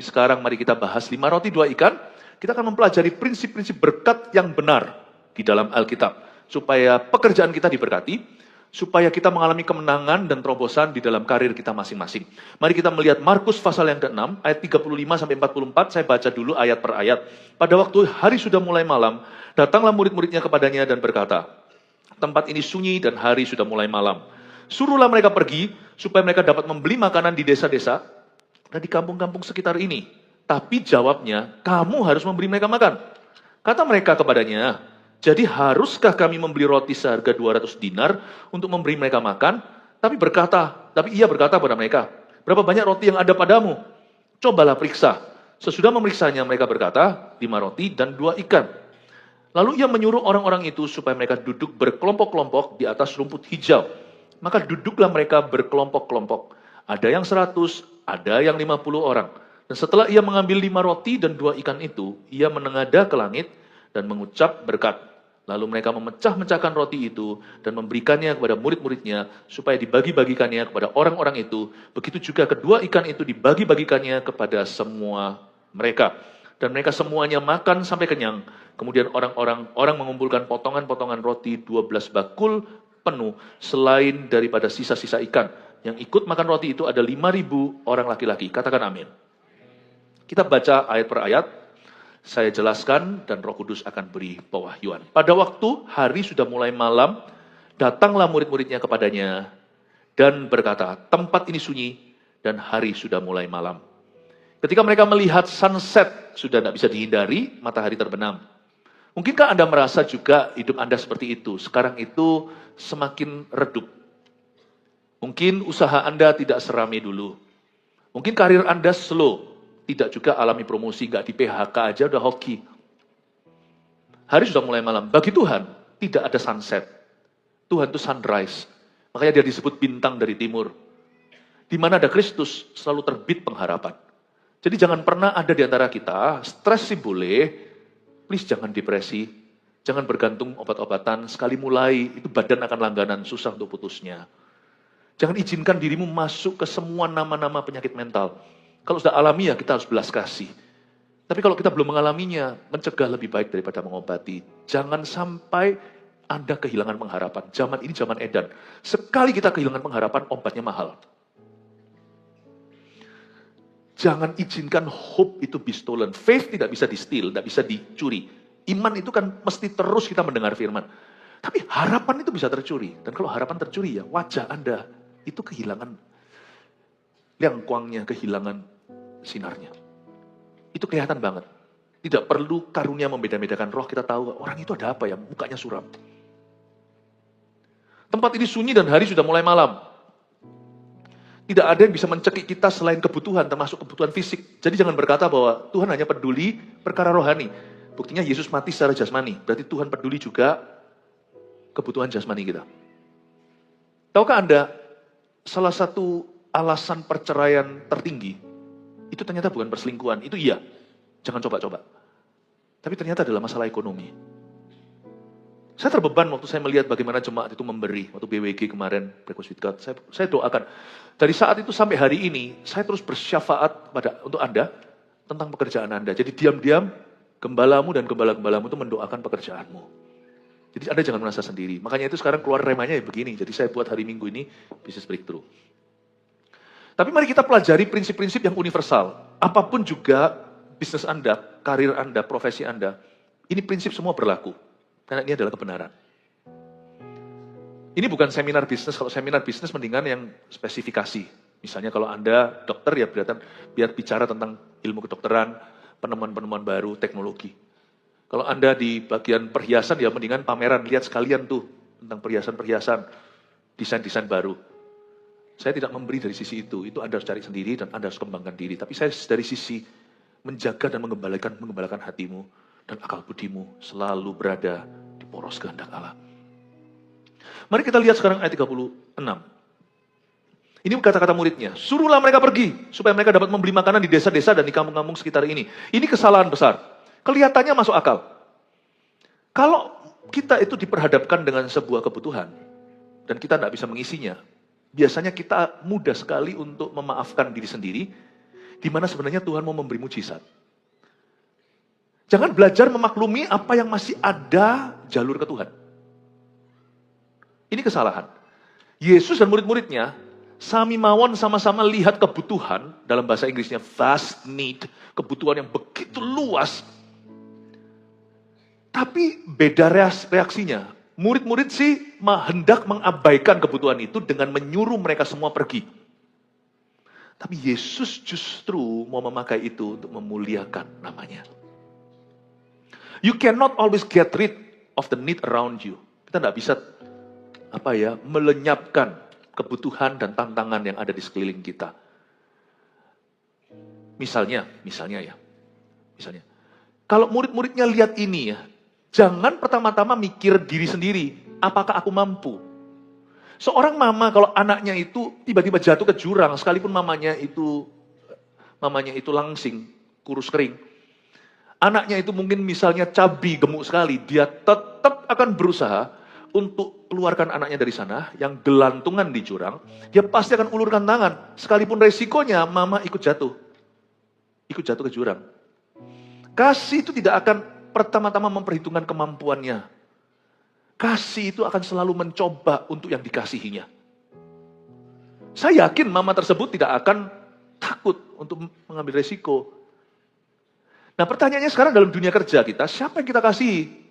sekarang mari kita bahas 5 roti 2 ikan. Kita akan mempelajari prinsip-prinsip berkat yang benar di dalam Alkitab. Supaya pekerjaan kita diberkati, supaya kita mengalami kemenangan dan terobosan di dalam karir kita masing-masing. Mari kita melihat Markus pasal yang ke-6, ayat 35-44, saya baca dulu ayat per ayat. Pada waktu hari sudah mulai malam, datanglah murid-muridnya kepadanya dan berkata, tempat ini sunyi dan hari sudah mulai malam. Suruhlah mereka pergi, supaya mereka dapat membeli makanan di desa-desa dan di kampung-kampung sekitar ini. Tapi jawabnya, kamu harus memberi mereka makan. Kata mereka kepadanya, jadi haruskah kami membeli roti seharga 200 dinar untuk memberi mereka makan? Tapi ia berkata pada mereka, berapa banyak roti yang ada padamu? Cobalah periksa. Sesudah memeriksanya mereka berkata, 5 roti dan 2 ikan. Lalu ia menyuruh orang-orang itu supaya mereka duduk berkelompok-kelompok di atas rumput hijau. Maka duduklah mereka berkelompok-kelompok. Ada yang 100, ada yang 50 orang. Dan setelah ia mengambil 5 roti dan 2 ikan itu, ia menengadah ke langit dan mengucap berkat. Lalu mereka memecah-mecahkan roti itu dan memberikannya kepada murid-muridnya supaya dibagi-bagikannya kepada orang-orang itu. Begitu juga kedua ikan itu dibagi-bagikannya kepada semua mereka. Dan mereka semuanya makan sampai kenyang. Kemudian orang mengumpulkan potongan-potongan roti 12 bakul penuh selain daripada sisa-sisa ikan. Yang ikut makan roti itu ada 5.000 orang laki-laki. Katakan amin. Kita baca ayat per ayat. Saya jelaskan dan Roh Kudus akan beri pewahyuan. Pada waktu hari sudah mulai malam, datanglah murid-muridnya kepadanya dan berkata, tempat ini sunyi dan hari sudah mulai malam. Ketika mereka melihat sunset, sudah tidak bisa dihindari, matahari terbenam. Mungkinkah Anda merasa juga hidup Anda seperti itu? Sekarang itu semakin redup. Mungkin usaha Anda tidak seramai dulu. Mungkin karir Anda slow. Tidak juga alami promosi, nggak di PHK aja udah hoki. Hari sudah mulai malam. Bagi Tuhan, tidak ada sunset. Tuhan itu sunrise. Makanya dia disebut bintang dari timur. Di mana ada Kristus, selalu terbit pengharapan. Jadi jangan pernah ada di antara kita, stres sih boleh, please jangan depresi, jangan bergantung obat-obatan, sekali mulai, itu badan akan langganan, susah untuk putusnya. Jangan izinkan dirimu masuk ke semua nama-nama penyakit mental. Kalau sudah alami ya kita harus belas kasih. Tapi kalau kita belum mengalaminya, mencegah lebih baik daripada mengobati. Jangan sampai Anda kehilangan pengharapan. Zaman ini zaman edan. Sekali kita kehilangan pengharapan, obatnya mahal. Jangan izinkan hope itu be stolen. Faith tidak bisa di-steal, tidak bisa dicuri. Iman itu kan mesti terus kita mendengar firman. Tapi harapan itu bisa tercuri. Dan kalau harapan tercuri ya wajah Anda itu kehilangan liangkuangnya, kehilangan sinarnya. Itu kelihatan banget. Tidak perlu karunia membeda-bedakan roh, kita tahu orang itu ada apa ya, mukanya suram. Tempat ini sunyi dan hari sudah mulai malam. Tidak ada yang bisa mencekik kita selain kebutuhan, termasuk kebutuhan fisik. Jadi jangan berkata bahwa Tuhan hanya peduli perkara rohani. Buktinya Yesus mati secara jasmani. Berarti Tuhan peduli juga kebutuhan jasmani kita. Tahukah Anda, salah satu alasan perceraian tertinggi, itu ternyata bukan perselingkuhan, itu iya. Jangan coba-coba. Tapi ternyata adalah masalah ekonomi. Saya terbeban waktu saya melihat bagaimana jemaat itu memberi. Waktu BWG kemarin, Breakfast with God, saya doakan. Dari saat itu sampai hari ini, saya terus bersyafaat untuk Anda, tentang pekerjaan Anda. Jadi diam-diam, gembalamu dan gembala-gembalamu itu mendoakan pekerjaanmu. Jadi Anda jangan merasa sendiri. Makanya itu sekarang keluar remanya ya begini. Jadi saya buat hari Minggu ini, Business Breakthrough. Tapi mari kita pelajari prinsip-prinsip yang universal. Apapun juga bisnis Anda, karir Anda, profesi Anda, ini prinsip semua berlaku. Karena ini adalah kebenaran. Ini bukan seminar bisnis. Kalau seminar bisnis mendingan yang spesifikasi. Misalnya kalau Anda dokter ya biar bicara tentang ilmu kedokteran, penemuan-penemuan baru, teknologi. Kalau Anda di bagian perhiasan ya mendingan pameran, lihat sekalian tuh tentang perhiasan-perhiasan, desain-desain baru. Saya tidak memberi dari sisi itu Anda harus cari sendiri dan Anda harus kembangkan diri. Tapi saya dari sisi menjaga dan mengembalakan hatimu dan akal budimu selalu berada di poros kehendak Allah. Mari kita lihat sekarang ayat 36. Ini kata-kata muridnya, suruhlah mereka pergi supaya mereka dapat membeli makanan di desa-desa dan di kampung-kampung sekitar ini. Ini kesalahan besar. Kelihatannya masuk akal. Kalau kita itu diperhadapkan dengan sebuah kebutuhan dan kita tidak bisa mengisinya, biasanya kita mudah sekali untuk memaafkan diri sendiri. Di mana sebenarnya Tuhan mau memberi mujizat. Jangan belajar memaklumi apa yang masih ada jalur ke Tuhan. Ini kesalahan. Yesus dan murid-muridnya sami mawon sama-sama lihat kebutuhan, dalam bahasa Inggrisnya vast need, kebutuhan yang begitu luas. Tapi beda reaksinya. Murid-murid sih hendak mengabaikan kebutuhan itu dengan menyuruh mereka semua pergi. Tapi Yesus justru mau memakai itu untuk memuliakan namanya. You cannot always get rid of the need around you. Kita tidak bisa melenyapkan kebutuhan dan tantangan yang ada di sekeliling kita. Misalnya, kalau murid-muridnya lihat ini ya, jangan pertama-tama mikir diri sendiri, apakah aku mampu? Seorang mama kalau anaknya itu tiba-tiba jatuh ke jurang, sekalipun mamanya itu langsing, kurus kering. Anaknya itu mungkin misalnya cabi, gemuk sekali, dia tetap akan berusaha untuk keluarkan anaknya dari sana, yang gelantungan di jurang, dia pasti akan ulurkan tangan. Sekalipun resikonya mama ikut jatuh ke jurang. Kasih itu tidak akan pertama-tama memperhitungkan kemampuannya. Kasih itu akan selalu mencoba untuk yang dikasihinya. Saya yakin mama tersebut tidak akan takut untuk mengambil resiko. Nah pertanyaannya sekarang dalam dunia kerja kita, siapa yang kita kasihi?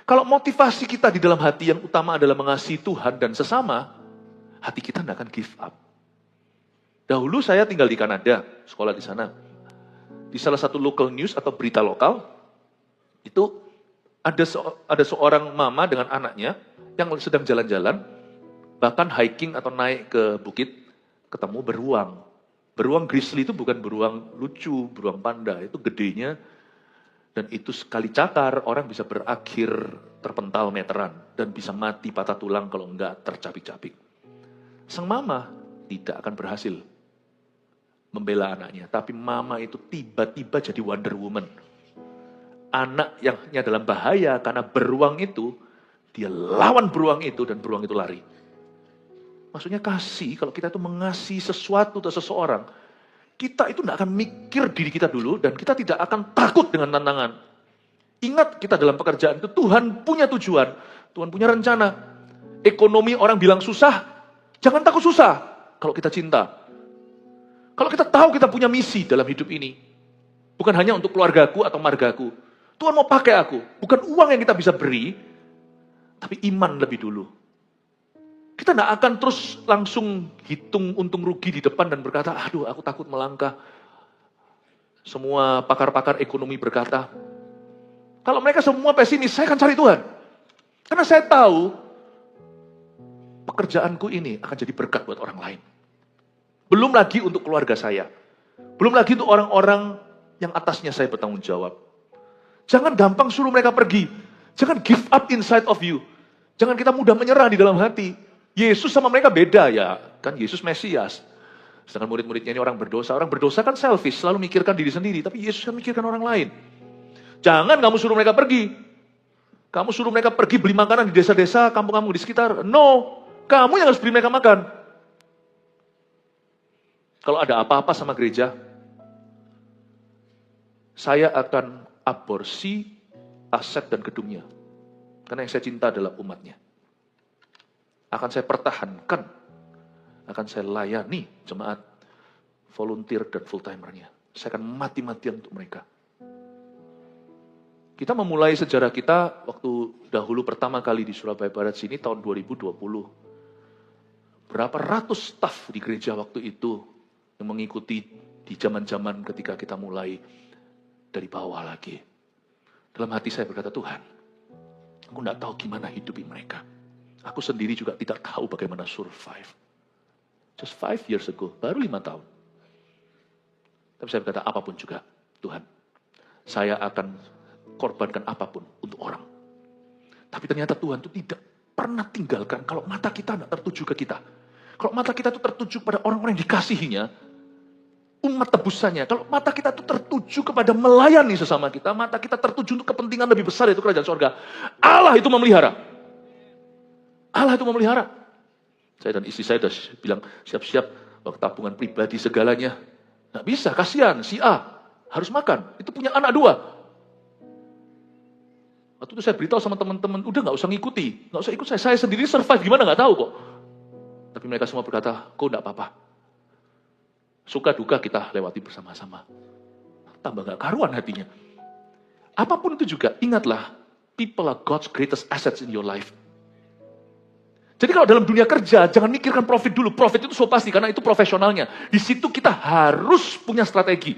Kalau motivasi kita di dalam hati yang utama adalah mengasihi Tuhan dan sesama, hati kita tidak akan give up. Dahulu saya tinggal di Kanada, sekolah di sana. Di salah satu local news atau berita lokal, itu ada seorang mama dengan anaknya yang sedang jalan-jalan, bahkan hiking atau naik ke bukit, ketemu beruang. Beruang grizzly itu bukan beruang lucu, beruang panda, itu gedenya. Dan itu sekali cakar, orang bisa berakhir terpental meteran. Dan bisa mati patah tulang kalau enggak tercapik-capik. Sang mama tidak akan berhasil membela anaknya. Tapi mama itu tiba-tiba jadi Wonder Woman. Anak yang dalam bahaya karena beruang itu, dia lawan beruang itu dan beruang itu lari. Maksudnya kasih, kalau kita itu mengasihi sesuatu atau seseorang, kita itu tidak akan mikir diri kita dulu dan kita tidak akan takut dengan tantangan. Ingat kita dalam pekerjaan itu Tuhan punya tujuan, Tuhan punya rencana. Ekonomi orang bilang susah, jangan takut susah kalau kita cinta. Kalau kita tahu kita punya misi dalam hidup ini, bukan hanya untuk keluargaku atau margaku. Tuhan mau pakai aku, bukan uang yang kita bisa beri, tapi iman lebih dulu. Kita tidak akan terus langsung hitung untung rugi di depan dan berkata, aduh aku takut melangkah. Semua pakar-pakar ekonomi berkata, kalau mereka semua pesimis, saya akan cari Tuhan. Karena saya tahu, pekerjaanku ini akan jadi berkat buat orang lain. Belum lagi untuk keluarga saya. Belum lagi untuk orang-orang yang atasnya saya bertanggung jawab. Jangan gampang suruh mereka pergi. Jangan give up inside of you. Jangan kita mudah menyerah di dalam hati. Yesus sama mereka beda ya, kan Yesus Mesias. Sedangkan murid-muridnya ini orang berdosa. Orang berdosa kan selfish, selalu mikirkan diri sendiri. Tapi Yesus kan mikirkan orang lain. Jangan kamu suruh mereka pergi. Kamu suruh mereka pergi beli makanan di desa-desa, kampung-kampung di sekitar. No, kamu yang harus beli mereka makan. Kalau ada apa-apa sama gereja, saya akan aborsi aset dan gedungnya. Karena yang saya cinta adalah umatnya. Akan saya pertahankan, akan saya layani jemaat, volunteer dan full timernya. Saya akan mati-matian untuk mereka. Kita memulai sejarah kita waktu dahulu pertama kali di Surabaya Barat sini tahun 2020. Berapa ratus staf di gereja waktu itu yang mengikuti di zaman-zaman ketika kita mulai dari bawah lagi. Dalam hati saya berkata, Tuhan, aku tidak tahu gimana hidupi mereka. Aku sendiri juga tidak tahu bagaimana survive. Just 5 years ago, baru 5 tahun. Tapi saya berkata, apapun juga, Tuhan, saya akan korbankan apapun untuk orang. Tapi ternyata Tuhan itu tidak pernah tinggalkan kalau mata kita tidak tertuju ke kita. Kalau mata kita itu tertuju pada orang-orang yang dikasihinya, umat tebusannya. Kalau mata kita itu tertuju kepada melayani sesama kita, mata kita tertuju untuk kepentingan lebih besar, yaitu kerajaan sorga. Allah itu memelihara. Allah itu memelihara. Saya dan istri saya sudah bilang, siap-siap, tabungan pribadi segalanya. Nggak bisa, kasihan, si A harus makan. Itu punya anak 2. Waktu itu saya beritahu sama teman-teman, udah nggak usah ngikuti, nggak usah ikut saya sendiri survive gimana nggak tahu kok. Tapi mereka semua berkata, kok nggak apa-apa. Suka duka kita lewati bersama-sama. Tambah nggak karuan hatinya. Apapun itu juga, ingatlah, people are God's greatest assets in your life. Jadi kalau dalam dunia kerja, jangan mikirkan profit dulu. Profit itu so pasti, karena itu profesionalnya. Di situ kita harus punya strategi.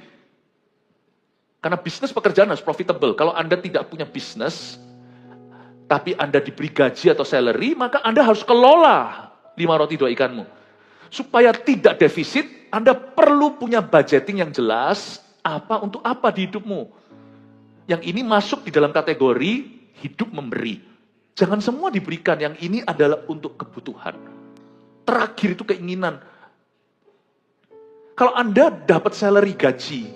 Karena bisnis pekerjaan harus profitable. Kalau Anda tidak punya bisnis, tapi Anda diberi gaji atau salary, maka Anda harus kelola 5 roti 2 ikanmu. Supaya tidak defisit, Anda perlu punya budgeting yang jelas, apa untuk apa di hidupmu. Yang ini masuk di dalam kategori hidup memberi. Jangan semua diberikan, yang ini adalah untuk kebutuhan. Terakhir itu keinginan. Kalau Anda dapat salary gaji,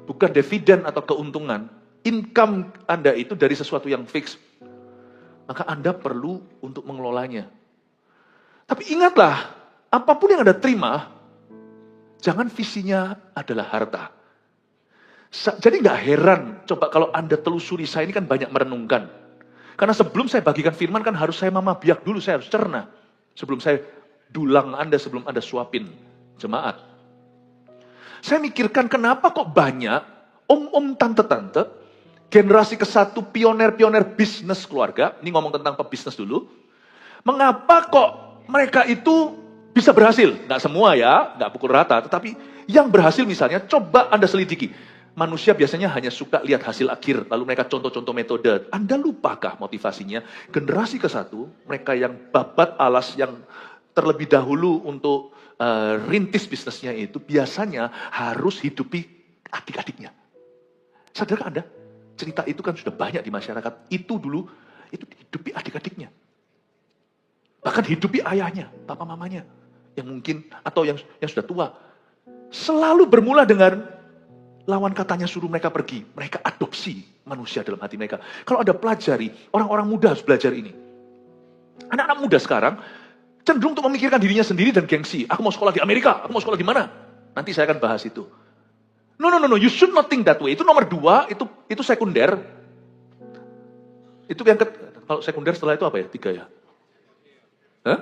bukan dividen atau keuntungan, income Anda itu dari sesuatu yang fix, maka Anda perlu untuk mengelolanya. Tapi ingatlah, apapun yang Anda terima, jangan visinya adalah harta. Jadi nggak heran, coba kalau Anda telusuri, saya ini kan banyak merenungkan. Karena sebelum saya bagikan firman kan harus saya mama biak dulu, saya harus cerna. Sebelum saya dulang Anda, sebelum Anda suapin jemaat. Saya mikirkan kenapa kok banyak om-om, tante-tante, generasi ke-1 pioner-pioner bisnis keluarga, ini ngomong tentang pebisnis dulu, mengapa kok mereka itu bisa berhasil? Nggak semua ya, nggak pukul rata, tetapi yang berhasil misalnya, coba Anda selidiki. Manusia biasanya hanya suka lihat hasil akhir, lalu mereka contoh-contoh metode. Anda lupakah motivasinya? Generasi ke-1, mereka yang babat alas, yang terlebih dahulu untuk rintis bisnisnya itu, biasanya harus hidupi adik-adiknya. Sadarkah Anda? Cerita itu kan sudah banyak di masyarakat. Itu dulu, itu hidupi adik-adiknya. Bahkan hidupi ayahnya, papa mamanya. Yang mungkin, atau yang sudah tua. Selalu bermula dengan lawan katanya suruh mereka pergi. Mereka adopsi manusia dalam hati mereka. Kalau Anda pelajari, orang-orang muda harus belajar ini. Anak-anak muda sekarang cenderung untuk memikirkan dirinya sendiri dan gengsi. Aku mau sekolah di Amerika, aku mau sekolah di mana? Nanti saya akan bahas itu. No, you should not think that way. Itu nomor 2, itu sekunder. Itu yang kalau sekunder setelah itu apa ya? 3 ya? Hah?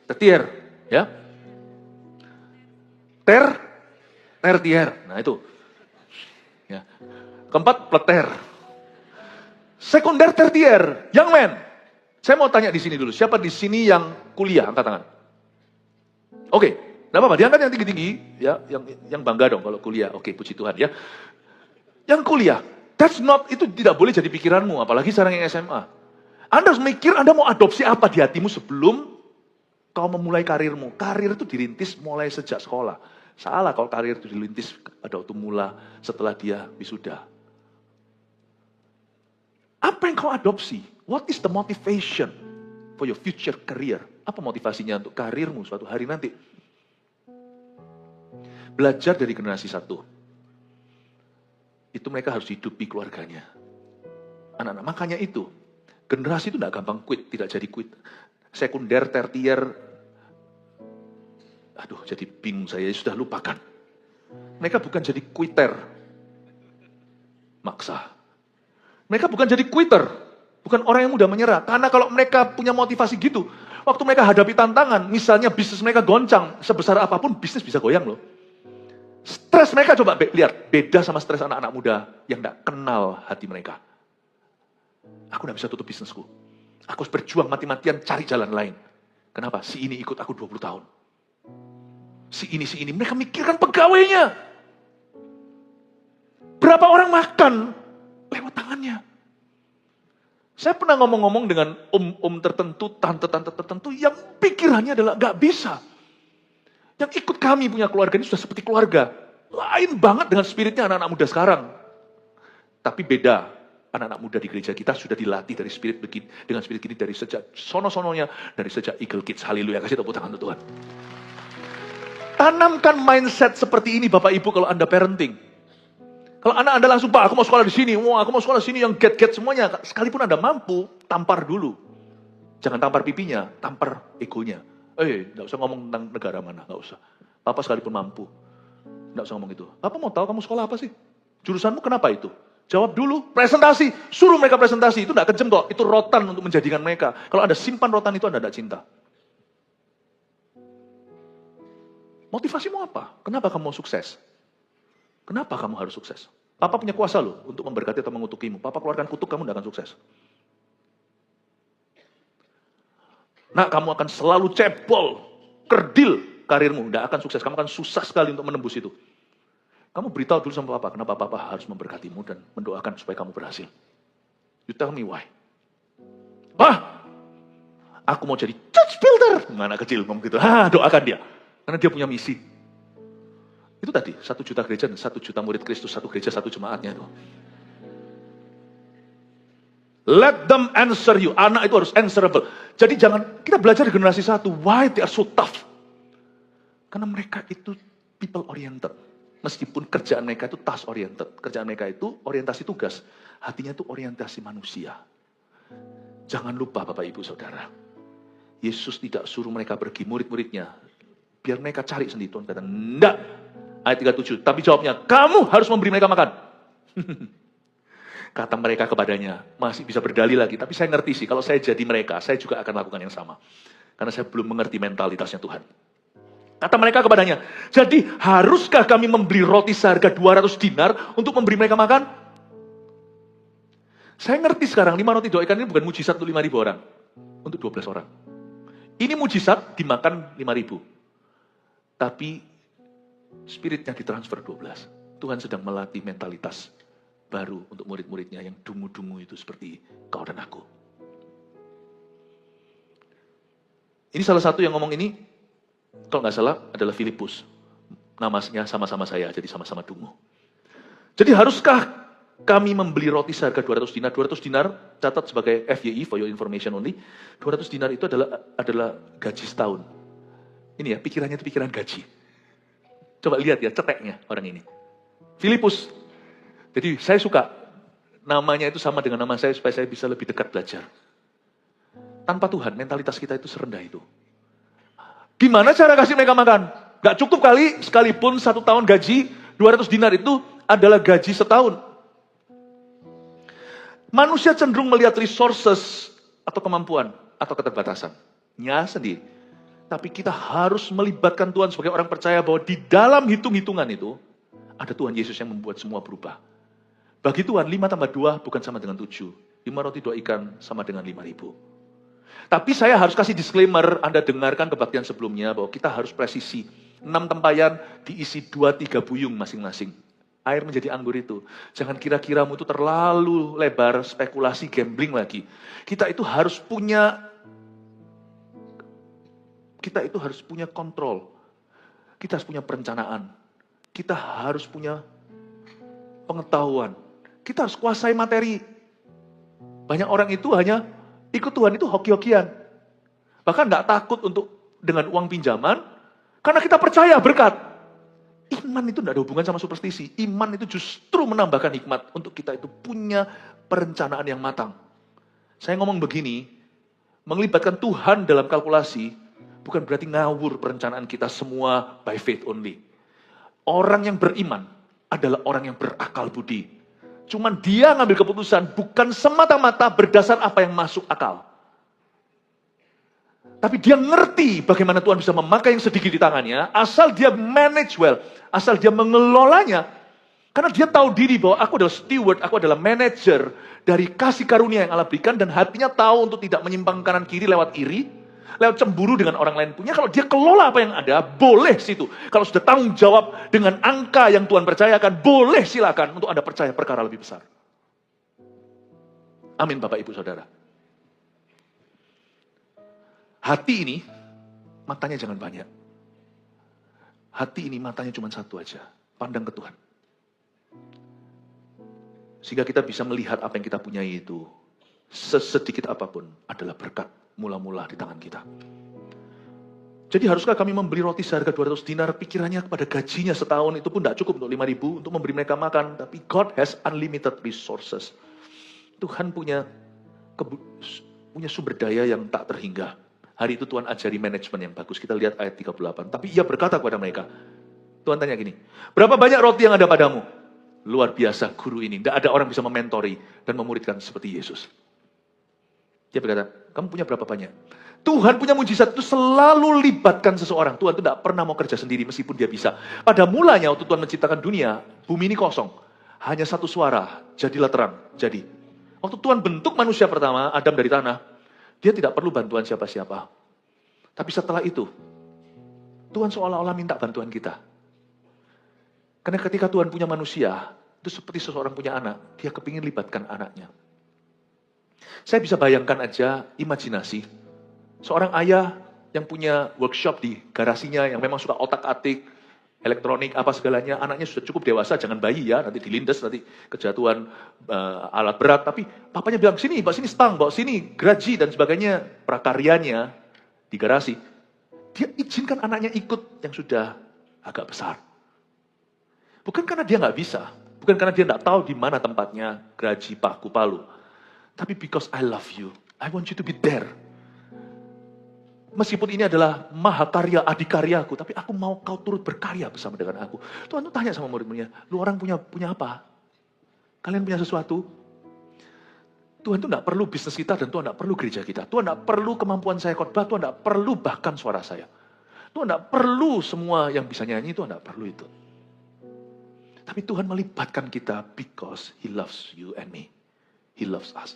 Tertier, ya? Tertier. Nah itu. Ya. Keempat, pleter. Sekunder, tertier. Young man, saya mau tanya di sini dulu. Siapa di sini yang kuliah? Angkat tangan. Oke, enggak apa-apa. Diangkat yang tinggi-tinggi, ya, yang bangga dong kalau kuliah. Oke, puji Tuhan ya. Yang kuliah, itu tidak boleh jadi pikiranmu, apalagi sekarang yang SMA. Anda harus mikir Anda mau adopsi apa di hatimu sebelum kau memulai karirmu. Karir itu dirintis mulai sejak sekolah. Salah kalau karir itu dilintis pada waktu mula setelah dia wisuda. Apa yang kau adopsi? What is the motivation for your future career? Apa motivasinya untuk karirmu suatu hari nanti? Belajar dari generasi 1. Itu mereka harus hidupi keluarganya. Anak-anak, makanya itu. Generasi itu tidak gampang quit, tidak jadi quit. Sekunder, tertier, aduh, jadi bingung saya, sudah lupakan. Mereka bukan jadi quitter. Maksa. Mereka bukan jadi quitter. Bukan orang yang mudah menyerah. Karena kalau mereka punya motivasi gitu, waktu mereka hadapi tantangan, misalnya bisnis mereka goncang, sebesar apapun bisnis bisa goyang loh. Stres mereka coba lihat, beda sama stres anak-anak muda yang tidak kenal hati mereka. Aku tidak bisa tutup bisnisku. Aku harus berjuang mati-matian cari jalan lain. Kenapa? Si ini ikut aku 20 tahun. Si ini. Mereka mikirkan pegawainya. Berapa orang makan lewat tangannya. Saya pernah ngomong-ngomong dengan om tertentu, tante-tante tertentu yang pikirannya adalah gak bisa. Yang ikut kami punya keluarga ini sudah seperti keluarga. Lain banget dengan spiritnya anak-anak muda sekarang. Tapi beda. Anak-anak muda di gereja kita sudah dilatih dari spirit begini, dengan spirit gini dari sejak sono-sononya, dari sejak Eagle Kids. Haleluya, kasih tepuk tangan untuk Tuhan. Tanamkan mindset seperti ini Bapak Ibu kalau Anda parenting. Kalau anak Anda langsung, Pak aku mau sekolah di sini, wah aku mau sekolah di sini yang get semuanya. Sekalipun Anda mampu, tampar dulu. Jangan tampar pipinya, tampar egonya. Nggak usah ngomong tentang negara mana, nggak usah. Papa sekalipun mampu. Nggak usah ngomong itu. Apa mau tahu kamu sekolah apa sih? Jurusanmu kenapa itu? Jawab dulu, presentasi. Suruh mereka presentasi, itu nggak kejem kok. Itu rotan untuk menjadikan mereka. Kalau Anda simpan rotan itu, Anda tidak cinta. Motivasimu apa? Kenapa kamu mau sukses? Kenapa kamu harus sukses? Papa punya kuasa loh untuk memberkati atau mengutukimu. Papa keluarkan kutuk, kamu tidak akan sukses. Nah, kamu akan selalu cebol, kerdil karirmu. Tidak akan sukses, kamu akan susah sekali untuk menembus itu. Kamu beritahu dulu sama Papa, kenapa Papa harus memberkatimu dan mendoakan supaya kamu berhasil. You tell me why. Wah, aku mau jadi church builder. Anak kecil ngomong gitu. Doakan dia. Karena dia punya misi. Itu tadi, 1 juta gereja dan 1 juta murid Kristus, 1 gereja, 1 jemaatnya itu. Let them answer you. Anak itu harus answerable. Jadi jangan, kita belajar di generasi 1. Why they are so tough? Karena mereka itu people oriented. Meskipun kerjaan mereka itu task oriented. Kerjaan mereka itu orientasi tugas. Hatinya itu orientasi manusia. Jangan lupa Bapak Ibu Saudara. Yesus tidak suruh mereka pergi, murid-muridnya. Biar mereka cari sendiri. Tuhan kata, enggak. Ayat 37. Tapi jawabnya, kamu harus memberi mereka makan. Kata mereka kepadanya, masih bisa berdalih lagi. Tapi saya ngerti sih, kalau saya jadi mereka, saya juga akan lakukan yang sama. Karena saya belum mengerti mentalitasnya Tuhan. Kata mereka kepadanya, jadi haruskah kami membeli roti seharga 200 dinar untuk memberi mereka makan? Saya ngerti sekarang, 5 roti 2 ikan ini bukan mujizat untuk 5.000 orang. Untuk 12 orang. Ini mujizat dimakan 5.000. Tapi spiritnya ditransfer 12. Tuhan sedang melatih mentalitas baru untuk murid-muridnya yang dungu-dungu itu seperti kau dan aku. Ini salah satu yang ngomong ini, kalau nggak salah adalah Filipus. Namanya sama-sama saya, jadi sama-sama dungu. Jadi haruskah kami membeli roti seharga 200 dinar? 200 dinar, catat sebagai FYI, for your information only. 200 dinar itu adalah gaji setahun. Ini ya, pikirannya itu pikiran gaji. Coba lihat ya, ceteknya orang ini. Filipus. Jadi saya suka, namanya itu sama dengan nama saya, supaya saya bisa lebih dekat belajar. Tanpa Tuhan, mentalitas kita itu serendah itu. Gimana cara kasih mereka makan? Gak cukup kali, sekalipun 1 tahun gaji, 200 dinar itu adalah gaji setahun. Manusia cenderung melihat resources atau kemampuan atau keterbatasannya sendiri. Tapi kita harus melibatkan Tuhan sebagai orang percaya bahwa di dalam hitung-hitungan itu, ada Tuhan Yesus yang membuat semua berubah. Bagi Tuhan, 5 tambah 2 bukan sama dengan 7. 5 roti 2 ikan sama dengan 5.000. Tapi saya harus kasih disclaimer, Anda dengarkan kebaktian sebelumnya, bahwa kita harus presisi. 6 tempayan diisi 2-3 buyung masing-masing. Air menjadi anggur itu. Jangan kira-kiramu itu terlalu lebar, spekulasi, gambling lagi. Kita itu harus punya kontrol. Kita harus punya perencanaan. Kita harus punya pengetahuan. Kita harus kuasai materi. Banyak orang itu hanya ikut Tuhan itu hoki-hokian. Bahkan nggak takut untuk dengan uang pinjaman, karena kita percaya berkat. Iman itu tidak ada hubungan sama superstisi. Iman itu justru menambahkan hikmat untuk kita itu punya perencanaan yang matang. Saya ngomong begini, melibatkan Tuhan dalam kalkulasi, bukan berarti ngawur perencanaan kita semua by faith only. Orang yang beriman adalah orang yang berakal budi. Cuman dia ngambil keputusan bukan semata-mata berdasar apa yang masuk akal. Tapi dia ngerti bagaimana Tuhan bisa memakai yang sedikit di tangannya, asal dia manage well, asal dia mengelolanya. Karena dia tahu diri bahwa aku adalah steward, aku adalah manager dari kasih karunia yang Allah berikan, dan hatinya tahu untuk tidak menyimpang kanan kiri lewat iri, lewat cemburu dengan orang lain punya. Kalau dia kelola apa yang ada, boleh situ. Kalau sudah tanggung jawab dengan angka yang Tuhan percayakan, boleh silakan untuk Anda percaya perkara lebih besar. Amin Bapak Ibu Saudara. Hati ini, matanya jangan banyak. Hati ini matanya cuma satu aja. Pandang ke Tuhan. Sehingga kita bisa melihat apa yang kita punyai itu, sesedikit apapun, adalah berkat mula-mula di tangan kita. Jadi haruskah kami membeli roti seharga 200 dinar, pikirannya kepada gajinya setahun, itu pun tidak cukup untuk 5.000 untuk memberi mereka makan. Tapi God has unlimited resources. Tuhan punya sumber daya yang tak terhingga. Hari itu Tuhan ajari manajemen yang bagus. Kita lihat ayat 38. Tapi ia berkata kepada mereka, Tuhan tanya gini, berapa banyak roti yang ada padamu? Luar biasa guru ini. Tidak ada orang bisa mementori dan memuridkan seperti Yesus. Dia berkata, kamu punya berapa banyak? Tuhan punya mujizat itu selalu libatkan seseorang. Tuhan itu tidak pernah mau kerja sendiri meskipun dia bisa. Pada mulanya waktu Tuhan menciptakan dunia, bumi ini kosong. Hanya satu suara, jadilah terang. Jadi, waktu Tuhan bentuk manusia pertama, Adam dari tanah, dia tidak perlu bantuan siapa-siapa. Tapi setelah itu, Tuhan seolah-olah minta bantuan kita. Karena ketika Tuhan punya manusia, itu seperti seseorang punya anak, dia kepingin libatkan anaknya. Saya bisa bayangkan aja imajinasi, seorang ayah yang punya workshop di garasinya, yang memang suka otak-atik, elektronik, apa segalanya, anaknya sudah cukup dewasa, jangan bayi ya, nanti dilindas, nanti kejatuhan alat berat, tapi papanya bilang, sini, bawa sini stang, bawa sini geraji, dan sebagainya, prakaryanya di garasi. Dia izinkan anaknya ikut yang sudah agak besar. Bukan karena dia nggak bisa, bukan karena dia nggak tahu di mana tempatnya, geraji, paku, palu. Tapi because I love you, I want you to be there. Meskipun ini adalah mahakarya, adikaryaku, tapi aku mau kau turut berkarya bersama dengan aku. Tuhan tuh tanya sama murid-muridnya, lu orang punya apa? Kalian punya sesuatu? Tuhan tuh nggak perlu bisnis kita dan Tuhan nggak perlu gereja kita. Tuhan nggak perlu kemampuan saya khotbah, Tuhan nggak perlu bahkan suara saya. Tuhan nggak perlu semua yang bisa nyanyi, Tuhan nggak perlu itu. Tapi Tuhan melibatkan kita because He loves you and me. He loves us.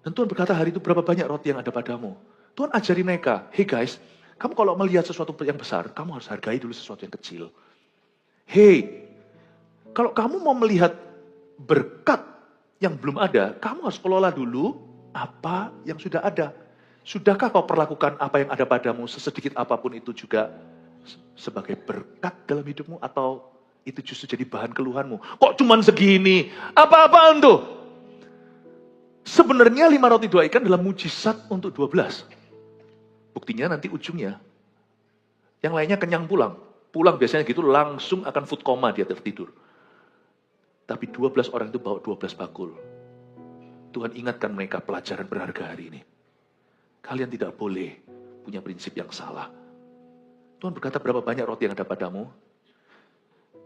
Dan Tuhan berkata hari itu berapa banyak roti yang ada padamu. Tuhan ajari mereka, hey guys, kamu kalau melihat sesuatu yang besar, kamu harus hargai dulu sesuatu yang kecil. Hey, kalau kamu mau melihat berkat yang belum ada, kamu harus kelola dulu apa yang sudah ada. Sudahkah kau perlakukan apa yang ada padamu, sesedikit apapun itu juga sebagai berkat dalam hidupmu, atau itu justru jadi bahan keluhanmu? Kok cuman segini? Apa-apaan tuh? Sebenarnya 5 roti 2 ikan adalah mujizat untuk 12. Buktinya nanti ujungnya. Yang lainnya kenyang pulang. Pulang biasanya gitu langsung akan food coma, dia tertidur. Tapi 12 orang itu bawa 12 bakul. Tuhan ingatkan mereka pelajaran berharga hari ini. Kalian tidak boleh punya prinsip yang salah. Tuhan berkata berapa banyak roti yang ada padamu?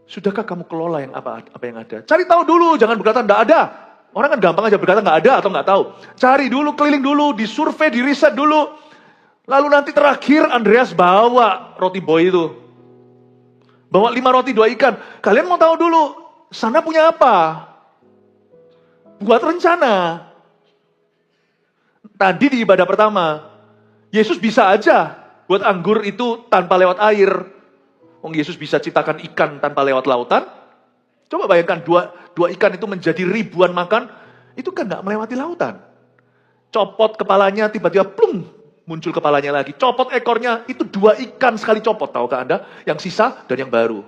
Sudahkah kamu kelola yang apa yang ada? Cari tahu dulu, jangan berkata tidak ada. Orang kan gampang aja berkata nggak ada atau nggak tahu. Cari dulu, keliling dulu, disurvei, diriset dulu. Lalu nanti terakhir Andreas bawa roti boy itu. Bawa 5 roti 2 ikan. Kalian mau tahu dulu, sana punya apa? Buat rencana. Tadi di ibadah pertama, Yesus bisa aja buat anggur itu tanpa lewat air. Yesus bisa ciptakan ikan tanpa lewat lautan. Coba bayangkan dua ikan itu menjadi ribuan makan, itu kan gak melewati lautan. Copot kepalanya, tiba-tiba plung, muncul kepalanya lagi. Copot ekornya, itu 2 ikan sekali copot. Tahukah Anda? Yang sisa dan yang baru.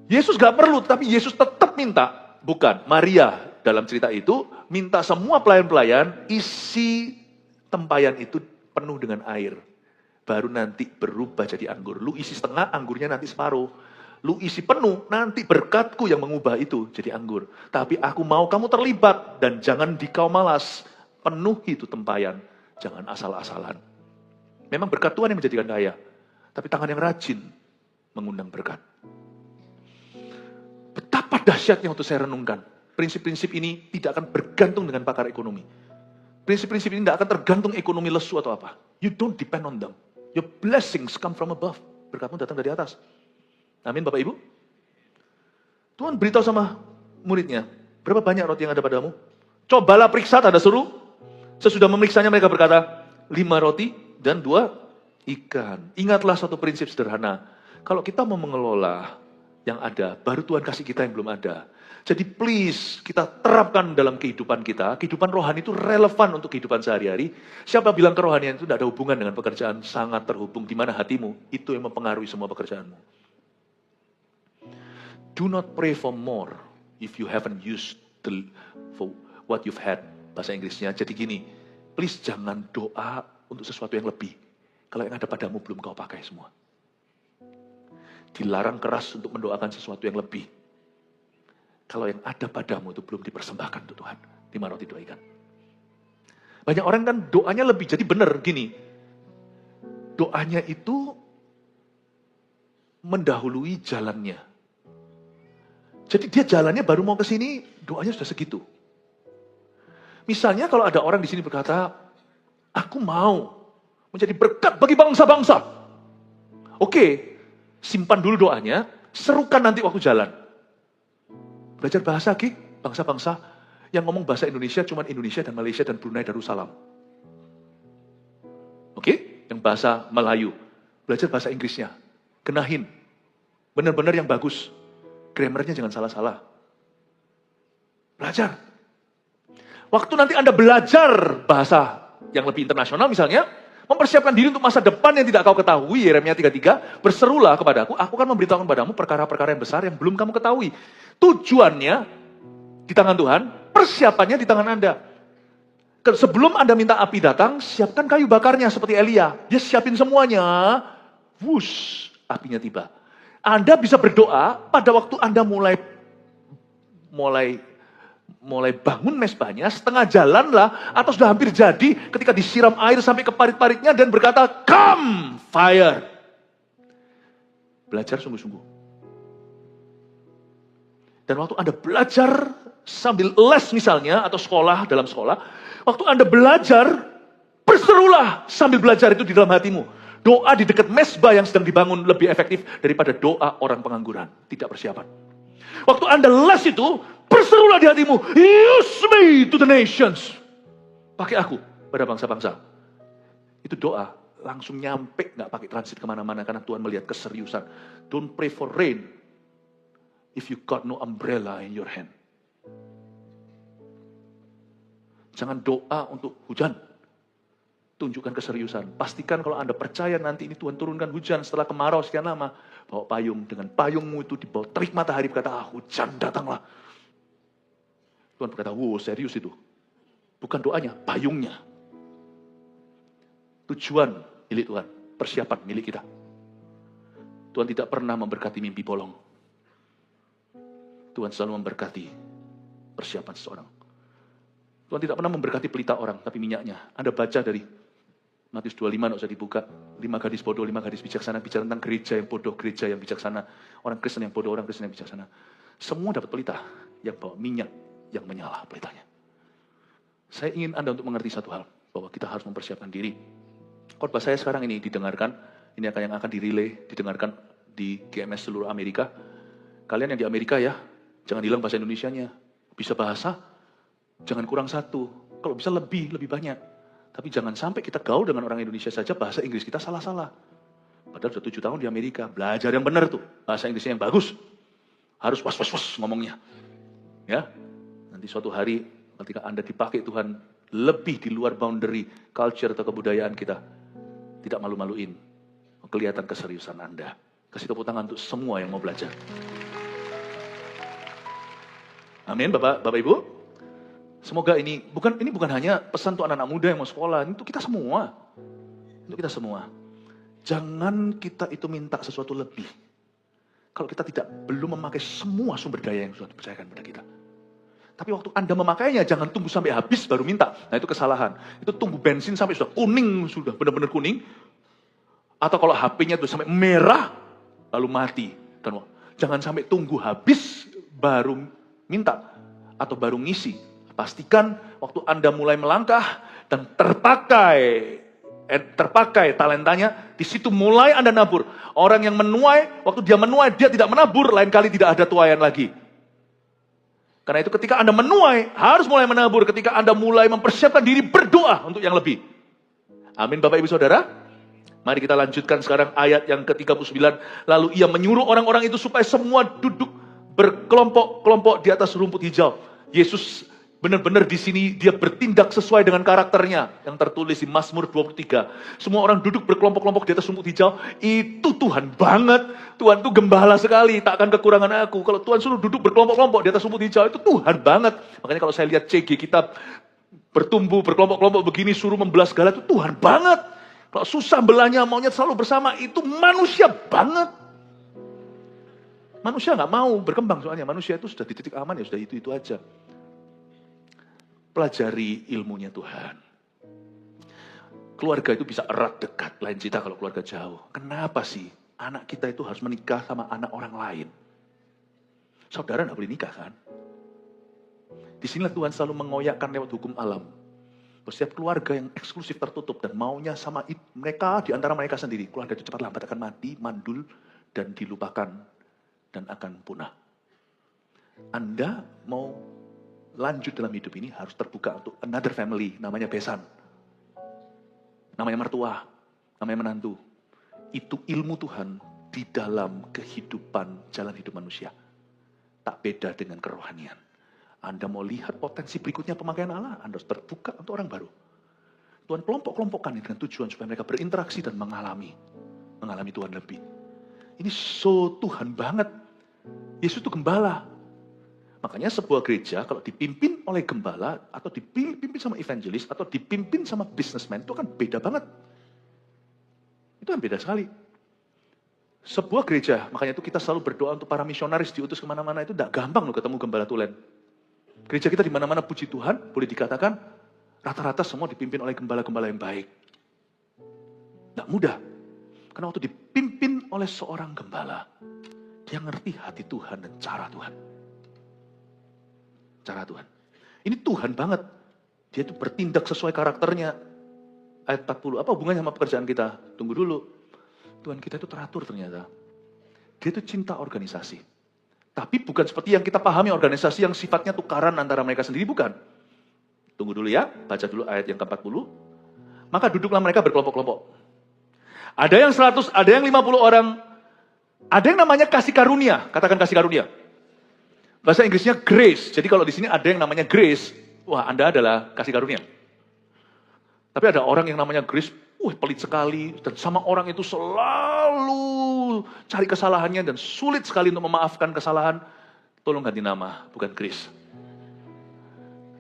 Yesus gak perlu, tapi Yesus tetap minta. Bukan, Maria dalam cerita itu minta semua pelayan-pelayan isi tempayan itu penuh dengan air. Baru nanti berubah jadi anggur. Lu isi setengah, anggurnya nanti separuh. Lu isi penuh, nanti berkatku yang mengubah itu jadi anggur. Tapi aku mau kamu terlibat, dan jangan dikau malas. Penuhi itu tempayan, jangan asal-asalan. Memang berkat Tuhan yang menjadikan kaya, tapi tangan yang rajin mengundang berkat. Betapa dahsyatnya untuk saya renungkan. Prinsip-prinsip ini tidak akan bergantung dengan pakar ekonomi. Prinsip-prinsip ini tidak akan tergantung ekonomi lesu atau apa. You don't depend on them. Your blessings come from above. Berkatmu datang dari atas. Amin Bapak Ibu. Tuhan beritahu sama muridnya, berapa banyak roti yang ada padamu? Cobalah periksa, tanda seru. Sesudah memeriksanya mereka berkata, 5 roti dan 2 ikan. Ingatlah satu prinsip sederhana. Kalau kita mau mengelola yang ada, baru Tuhan kasih kita yang belum ada. Jadi please, kita terapkan dalam kehidupan kita. Kehidupan rohani itu relevan untuk kehidupan sehari-hari. Siapa bilang kerohanian itu tidak ada hubungan dengan pekerjaan? Sangat terhubung. Di mana hatimu, itu yang mempengaruhi semua pekerjaanmu. Do not pray for more if you haven't used for what you've had. Bahasa Inggrisnya. Jadi gini, please jangan doa untuk sesuatu yang lebih. Kalau yang ada padamu belum kau pakai semua. Dilarang keras untuk mendoakan sesuatu yang lebih. Kalau yang ada padamu itu belum dipersembahkan untuk Tuhan. 5 roti 2 ikan. Banyak orang kan doanya lebih. Jadi benar gini. Doanya itu mendahului jalannya. Jadi dia jalannya baru mau ke sini, doanya sudah segitu. Misalnya kalau ada orang di sini berkata, aku mau menjadi berkat bagi bangsa-bangsa. Oke, simpan dulu doanya, serukan nanti waktu jalan. Belajar bahasa, bangsa-bangsa yang ngomong bahasa Indonesia cuma Indonesia dan Malaysia dan Brunei Darussalam. Oke, yang bahasa Melayu. Belajar bahasa Inggrisnya. Genahin. Benar-benar yang bagus. Grammarnya jangan salah-salah. Belajar. Waktu nanti Anda belajar bahasa yang lebih internasional misalnya, mempersiapkan diri untuk masa depan yang tidak kau ketahui, Yeremia 33, berserulah kepadaku, aku akan memberitahukan padamu perkara-perkara yang besar yang belum kamu ketahui. Tujuannya di tangan Tuhan, persiapannya di tangan Anda. Sebelum Anda minta api datang, siapkan kayu bakarnya seperti Elia. Dia siapin semuanya, wush, apinya tiba. Anda bisa berdoa pada waktu Anda mulai bangun mesbahnya, setengah jalan lah, atau sudah hampir jadi, ketika disiram air sampai ke parit-paritnya dan berkata, come fire. Belajar sungguh-sungguh. Dan waktu Anda belajar sambil les misalnya, atau sekolah, dalam sekolah, waktu Anda belajar, berserulah sambil belajar itu di dalam hatimu. Doa di dekat mesbah yang sedang dibangun lebih efektif daripada doa orang pengangguran, tidak persiapan. Waktu Anda les itu, berserulah di hatimu, use me to the nations. Pakai aku pada bangsa-bangsa. Itu doa, langsung nyampe, gak pakai transit kemana-mana, karena Tuhan melihat keseriusan. Don't pray for rain, if you got no umbrella in your hand. Jangan doa untuk hujan. Tunjukkan keseriusan. Pastikan kalau Anda percaya nanti ini Tuhan turunkan hujan setelah kemarau sekian lama. Bawa payung. Dengan payungmu itu di bawah terik matahari berkata, hujan datanglah. Tuhan berkata, wow serius itu. Bukan doanya, payungnya. Tujuan milik Tuhan. Persiapan milik kita. Tuhan tidak pernah memberkati mimpi bolong. Tuhan selalu memberkati persiapan seseorang. Tuhan tidak pernah memberkati pelita orang, tapi minyaknya. Anda baca dari Matius 25, tidak usah dibuka. 5 gadis bodoh, 5 gadis bijaksana. Bicara tentang gereja yang bodoh, gereja yang bijaksana. Orang Kristen yang bodoh, orang Kristen yang bijaksana. Semua dapat pelita yang bawa minyak yang menyala pelitanya. Saya ingin Anda untuk mengerti satu hal. Bahwa kita harus mempersiapkan diri. Khotbah saya sekarang ini didengarkan. Ini yang akan dirilai, didengarkan di GMS seluruh Amerika. Kalian yang di Amerika ya, jangan hilang bahasa Indonesianya. Bisa bahasa, jangan kurang satu. Kalau bisa lebih banyak. Tapi jangan sampai kita gaul dengan orang Indonesia saja, bahasa Inggris kita salah-salah. Padahal sudah 7 tahun di Amerika, belajar yang benar tuh. Bahasa Inggrisnya yang bagus. Harus was-was ngomongnya. Ya, nanti suatu hari ketika Anda dipakai Tuhan lebih di luar boundary culture atau kebudayaan kita. Tidak malu-maluin. Kelihatan keseriusan Anda. Kasih tepuk tangan untuk semua yang mau belajar. Amin, Bapak Ibu. Semoga ini bukan hanya pesan untuk anak-anak muda yang mau sekolah, ini untuk kita semua. Untuk kita semua. Jangan kita itu minta sesuatu lebih. Kalau kita belum memakai semua sumber daya yang sudah dipercayakan pada kita. Tapi waktu Anda memakainya, jangan tunggu sampai habis baru minta. Nah itu kesalahan. Itu tunggu bensin sampai sudah kuning, sudah benar-benar kuning. Atau kalau HP-nya itu sampai merah, lalu mati. Dan jangan sampai tunggu habis baru minta. Atau baru ngisi. Pastikan waktu Anda mulai melangkah dan terpakai talentanya, di situ mulai Anda nabur. Orang yang menuai, waktu dia menuai, dia tidak menabur, lain kali tidak ada tuaian lagi. Karena itu ketika Anda menuai, harus mulai menabur. Ketika Anda mulai mempersiapkan diri berdoa untuk yang lebih. Amin Bapak Ibu Saudara. Mari kita lanjutkan sekarang ayat yang ke-39. Lalu ia menyuruh orang-orang itu supaya semua duduk berkelompok-kelompok di atas rumput hijau. Yesus benar-benar di sini dia bertindak sesuai dengan karakternya yang tertulis di Mazmur 23. Semua orang duduk berkelompok-kelompok di atas rumput hijau. Itu Tuhan banget. Tuhan itu gembala sekali, tak akan kekurangan aku. Kalau Tuhan suruh duduk berkelompok-kelompok di atas rumput hijau, itu Tuhan banget. Makanya kalau saya lihat CG kita bertumbuh berkelompok-kelompok begini, suruh membelah segala, itu Tuhan banget. Kalau susah belahnya, maunya selalu bersama, itu manusia banget. Manusia nggak mau berkembang soalnya. Manusia itu sudah di titik aman, ya sudah itu aja. Pelajari ilmunya Tuhan. Keluarga itu bisa erat dekat, lain cerita kalau keluarga jauh. Kenapa sih anak kita itu harus menikah sama anak orang lain. Saudara nggak boleh nikah kan? Di sinilah Tuhan selalu mengoyakkan lewat hukum alam. Setiap keluarga yang eksklusif tertutup dan maunya sama mereka di antara mereka sendiri, keluarga itu cepat lambat akan mati, mandul, dan dilupakan dan akan punah. Anda mau lanjut dalam hidup ini harus terbuka untuk another family, namanya besan, namanya mertua, namanya menantu. Itu ilmu Tuhan di dalam kehidupan jalan hidup manusia. Tak beda dengan kerohanian. Anda mau lihat potensi berikutnya pemakaian Allah, Anda harus terbuka untuk orang baru. Tuhan kelompok-kelompokkan dengan tujuan supaya mereka berinteraksi dan mengalami Tuhan lebih. Ini so Tuhan banget. Yesus itu gembala. Makanya sebuah gereja kalau dipimpin oleh gembala, atau dipimpin sama evangelis, atau dipimpin sama businessman, itu kan beda banget. Itu kan beda sekali. Sebuah gereja, makanya itu kita selalu berdoa untuk para misionaris diutus kemana-mana, itu tidak gampang loh ketemu gembala tulen. Gereja kita di mana-mana puji Tuhan, boleh dikatakan rata-rata semua dipimpin oleh gembala-gembala yang baik. Tidak mudah. Karena waktu dipimpin oleh seorang gembala, dia ngerti hati Tuhan dan cara Tuhan. Cara Tuhan. Ini Tuhan banget. Dia itu bertindak sesuai karakternya. Ayat 40, apa hubungannya sama pekerjaan kita? Tunggu dulu. Tuhan kita itu teratur ternyata. Dia itu cinta organisasi. Tapi bukan seperti yang kita pahami organisasi yang sifatnya tukaran antara mereka sendiri, bukan. Tunggu dulu ya, baca dulu ayat yang ke-40. Maka duduklah mereka berkelompok-kelompok. Ada yang 100, ada yang 50 orang. Ada yang namanya kasih karunia, katakan kasih karunia. Bahasa Inggrisnya grace. Jadi kalau di sini ada yang namanya grace, wah Anda adalah kasih karunia. Tapi ada orang yang namanya grace, pelit sekali, dan sama orang itu selalu cari kesalahannya dan sulit sekali untuk memaafkan kesalahan. Tolong ganti nama, bukan grace.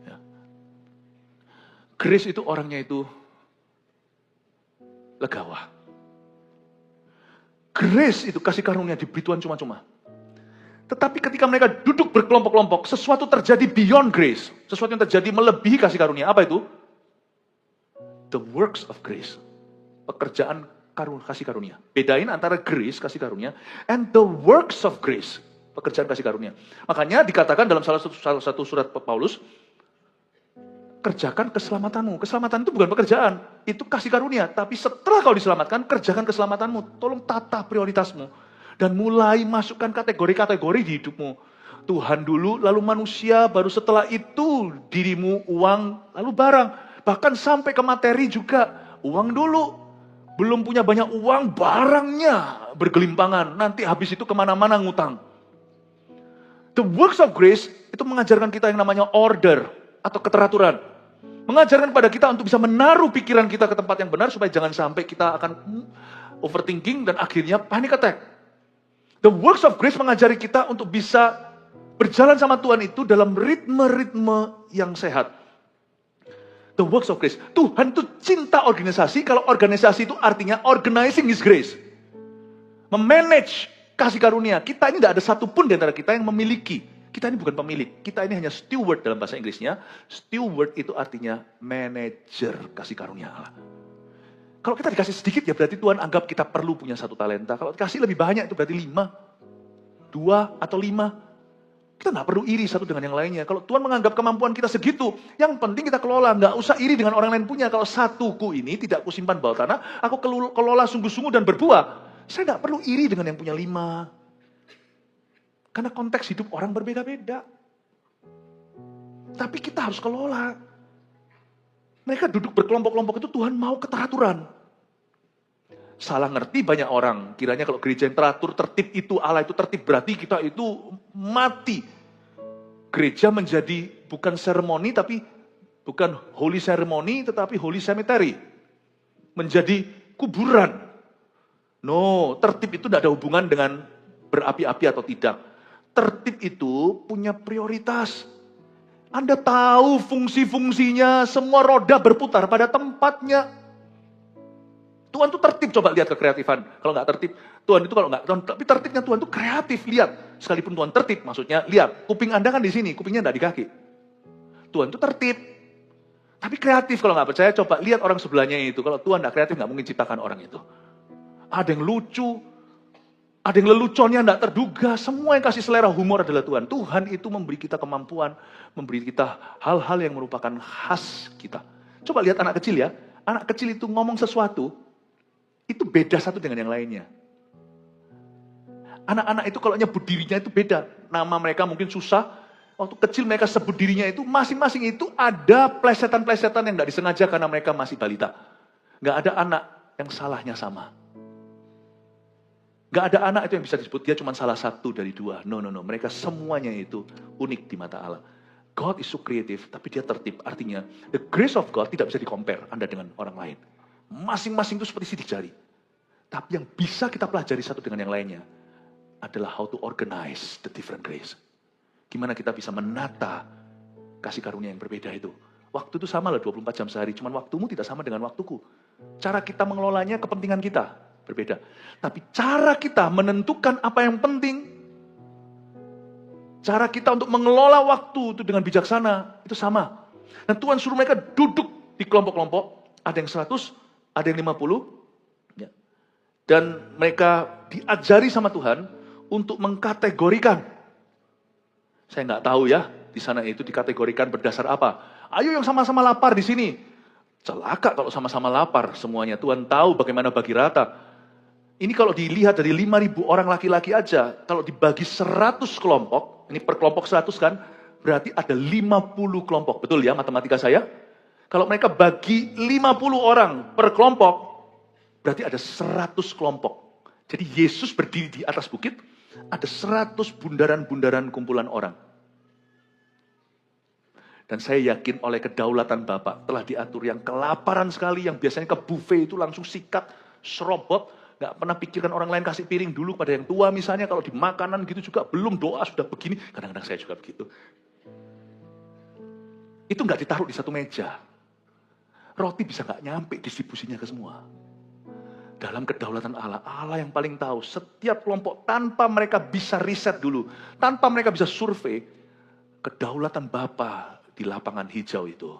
Ya. Grace itu orangnya itu legawa. Grace itu kasih karunia diberi Tuhan cuma-cuma. Tetapi ketika mereka duduk berkelompok-kelompok, sesuatu terjadi beyond grace. Sesuatu yang terjadi melebihi kasih karunia. Apa itu? The works of grace. Pekerjaan kasih karunia. Bedain antara grace, kasih karunia, and the works of grace. Pekerjaan kasih karunia. Makanya dikatakan dalam salah satu surat Paulus, kerjakan keselamatanmu. Keselamatan itu bukan pekerjaan, itu kasih karunia. Tapi setelah kau diselamatkan, kerjakan keselamatanmu. Tolong tata prioritasmu. Dan mulai masukkan kategori-kategori di hidupmu. Tuhan dulu, lalu manusia, baru setelah itu dirimu, uang, lalu barang. Bahkan sampai ke materi juga. Uang dulu, belum punya banyak uang, barangnya bergelimpangan. Nanti habis itu kemana-mana ngutang. The works of grace itu mengajarkan kita yang namanya order atau keteraturan. Mengajarkan pada kita untuk bisa menaruh pikiran kita ke tempat yang benar supaya jangan sampai kita akan overthinking dan akhirnya panic attack. The works of grace mengajari kita untuk bisa berjalan sama Tuhan itu dalam ritme-ritme yang sehat. The works of grace. Tuhan itu cinta organisasi, kalau organisasi itu artinya organizing His grace. Memanage kasih karunia. Kita ini tidak ada satupun di antara kita yang memiliki. Kita ini bukan pemilik. Kita ini hanya steward dalam bahasa Inggrisnya. Steward itu artinya manager kasih karunia Allah. Kalau kita dikasih sedikit ya berarti Tuhan anggap kita perlu punya 1 talenta. Kalau dikasih lebih banyak itu berarti 5. 2 atau 5. Kita nggak perlu iri satu dengan yang lainnya. Kalau Tuhan menganggap kemampuan kita segitu, yang penting kita kelola. Nggak usah iri dengan orang lain punya. Kalau satuku ini tidak aku simpan bawah tanah, aku kelola sungguh-sungguh dan berbuah. Saya nggak perlu iri dengan yang punya 5. Karena konteks hidup orang berbeda-beda. Tapi kita harus kelola. Mereka duduk berkelompok-kelompok itu Tuhan mau keteraturan. Salah ngerti banyak orang. Kiranya kalau gereja yang teratur, tertib itu, Allah itu tertib, berarti kita itu mati. Gereja menjadi bukan seremoni, tapi bukan holy ceremony, tetapi holy cemetery. Menjadi kuburan. No, tertib itu tidak ada hubungan dengan berapi-api atau tidak. Tertib itu punya prioritas. Anda tahu fungsi-fungsinya, semua roda berputar pada tempatnya. Tuhan itu tertib, coba lihat kekreatifan. Kalau nggak tertib, Tuhan itu kalau nggak, tapi tertibnya Tuhan itu kreatif, lihat. Sekalipun Tuhan tertib, maksudnya lihat, kuping Anda kan di sini, kupingnya nggak di kaki. Tuhan itu tertib, tapi kreatif. Kalau nggak percaya, coba lihat orang sebelahnya itu. Kalau Tuhan nggak kreatif, nggak mungkin ciptakan orang itu. Ada yang lucu, Ada yang leluconnya tidak terduga, semua yang kasih selera humor adalah Tuhan. Tuhan itu memberi kita kemampuan, memberi kita hal-hal yang merupakan khas kita. Coba lihat anak kecil ya, anak kecil itu ngomong sesuatu, itu beda satu dengan yang lainnya. Anak-anak itu kalau nyebut dirinya itu beda, nama mereka mungkin susah, waktu kecil mereka sebut dirinya itu, masing-masing itu ada plesetan-plesetan yang tidak disengaja karena mereka masih balita. Nggak ada anak yang salahnya sama. Gak ada anak itu yang bisa disebut dia cuma salah satu dari dua. No. Mereka semuanya itu unik di mata Allah. God is so creative, tapi dia tertib. Artinya, the grace of God tidak bisa di-compare Anda dengan orang lain. Masing-masing itu seperti sidik jari. Tapi yang bisa kita pelajari satu dengan yang lainnya adalah how to organize the different grace. Gimana kita bisa menata kasih karunia yang berbeda itu. Waktu itu sama lah 24 jam sehari, cuman waktumu tidak sama dengan waktuku. Cara kita mengelolanya kepentingan kita berbeda. Tapi cara kita menentukan apa yang penting, cara kita untuk mengelola waktu itu dengan bijaksana, itu sama. Dan Tuhan suruh mereka duduk di kelompok-kelompok, ada yang 100, ada yang 50, ya. Dan mereka diajari sama Tuhan untuk mengkategorikan. Saya nggak tahu ya, di sana itu dikategorikan berdasar apa. Ayo yang sama-sama lapar di sini. Celaka kalau sama-sama lapar semuanya. Tuhan tahu bagaimana bagi rata. Ini kalau dilihat dari 5.000 orang laki-laki aja, kalau dibagi 100 kelompok, ini per kelompok 100 kan, berarti ada 50 kelompok. Betul ya matematika saya? Kalau mereka bagi 50 orang per kelompok, berarti ada 100 kelompok. Jadi Yesus berdiri di atas bukit, ada 100 bundaran-bundaran kumpulan orang. Dan saya yakin oleh kedaulatan Bapak telah diatur yang kelaparan sekali, yang biasanya ke buffet itu langsung sikat, serobot, gak pernah pikirkan orang lain kasih piring dulu pada yang tua misalnya, kalau di makanan gitu juga belum doa sudah begini, kadang-kadang saya juga begitu. Itu gak ditaruh di satu meja. Roti bisa gak nyampe distribusinya ke semua. Dalam kedaulatan Allah, Allah yang paling tahu setiap kelompok tanpa mereka bisa riset dulu, tanpa mereka bisa survei, kedaulatan Bapa di lapangan hijau itu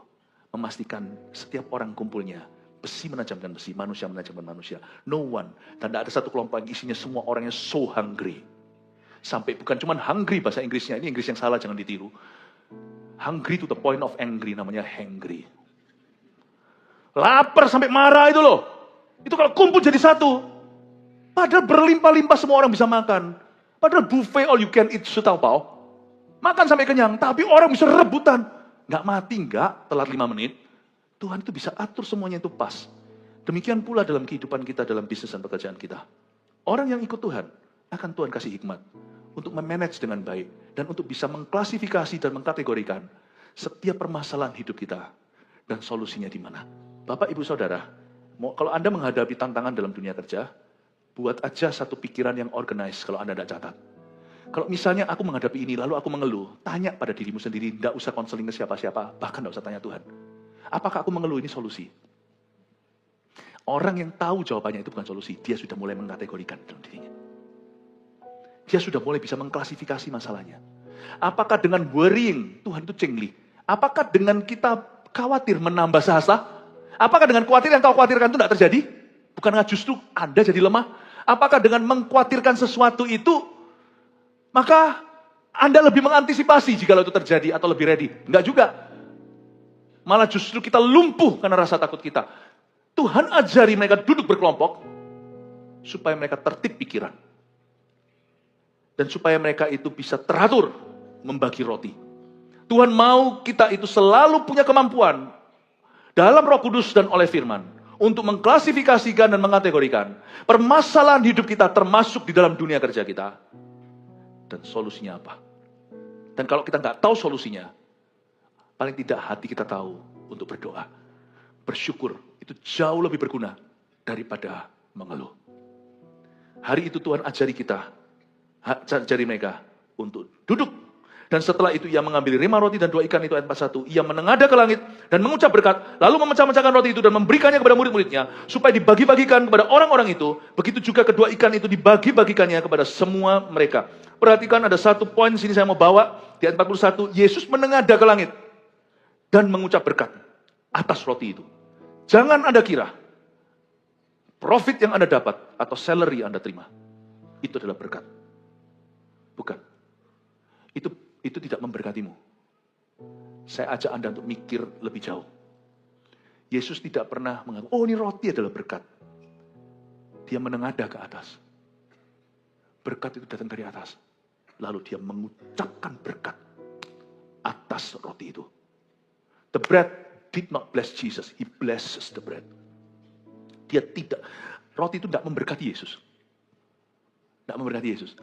memastikan setiap orang kumpulnya. Besi menajamkan besi, manusia menajamkan manusia. No one. Dan tidak ada satu kelompok yang isinya semua orangnya so hungry. Sampai bukan cuma hungry bahasa Inggrisnya, ini Inggris yang salah, jangan ditiru. Hungry to the point of angry, namanya hangry. Lapar sampai marah itu loh. Itu kalau kumpul jadi satu. Padahal berlimpah-limpah semua orang bisa makan. Padahal buffet all you can eat sutaupau. Makan sampai kenyang, tapi orang bisa rebutan. Nggak mati, nggak, telat 5 menit. Tuhan itu bisa atur semuanya itu pas. Demikian pula dalam kehidupan kita, dalam bisnis dan pekerjaan kita. Orang yang ikut Tuhan, akan Tuhan kasih hikmat. Untuk memanage dengan baik. Dan untuk bisa mengklasifikasi dan mengkategorikan setiap permasalahan hidup kita. Dan solusinya di mana. Bapak, Ibu, Saudara, kalau Anda menghadapi tantangan dalam dunia kerja, buat aja satu pikiran yang organize kalau Anda tidak catat. Kalau misalnya aku menghadapi ini, lalu aku mengeluh, tanya pada dirimu sendiri, tidak usah konseling ke siapa-siapa, bahkan tidak usah tanya Tuhan. Apakah aku mengeluh ini solusi? Orang yang tahu jawabannya itu bukan solusi, dia sudah mulai mengkategorikan dalam dirinya. Dia sudah mulai bisa mengklasifikasi masalahnya. Apakah dengan worrying, Tuhan itu cengli? Apakah dengan kita khawatir menambah sahasa? Apakah dengan khawatir yang kau khawatirkan itu tidak terjadi? Bukankah justru Anda jadi lemah? Apakah dengan mengkhawatirkan sesuatu itu, maka Anda lebih mengantisipasi jika itu terjadi atau lebih ready? Enggak juga. Malah justru kita lumpuh karena rasa takut kita. Tuhan ajari mereka duduk berkelompok, supaya mereka tertib pikiran. Dan supaya mereka itu bisa teratur membagi roti. Tuhan mau kita itu selalu punya kemampuan, dalam Roh Kudus dan oleh firman, untuk mengklasifikasikan dan mengategorikan permasalahan hidup kita termasuk di dalam dunia kerja kita. Dan solusinya apa? Dan kalau kita nggak tahu solusinya, paling tidak hati kita tahu untuk berdoa. Bersyukur itu jauh lebih berguna daripada mengeluh. Hari itu Tuhan ajari kita, ajari mereka untuk duduk. Dan setelah itu ia mengambil 5 roti dan 2 ikan itu ayat 41. Ia menengadah ke langit dan mengucap berkat. Lalu memecah-mecahkan roti itu dan memberikannya kepada murid-muridnya. Supaya dibagi-bagikan kepada orang-orang itu. Begitu juga kedua ikan itu dibagi-bagikannya kepada semua mereka. Perhatikan ada satu poin sini saya mau bawa. Di ayat 41. Yesus menengadah ke langit. Dan mengucap berkat atas roti itu. Jangan Anda kira profit yang Anda dapat atau salary Anda terima itu adalah berkat. Bukan. Itu tidak memberkatimu. Saya ajak Anda untuk mikir lebih jauh. Yesus tidak pernah mengaku, oh ini roti adalah berkat. Dia menengadah ke atas. Berkat itu datang dari atas. Lalu dia mengucapkan berkat atas roti itu. The bread did not bless Jesus. He blesses the bread. Roti itu tidak memberkati Yesus. Tidak memberkati Yesus.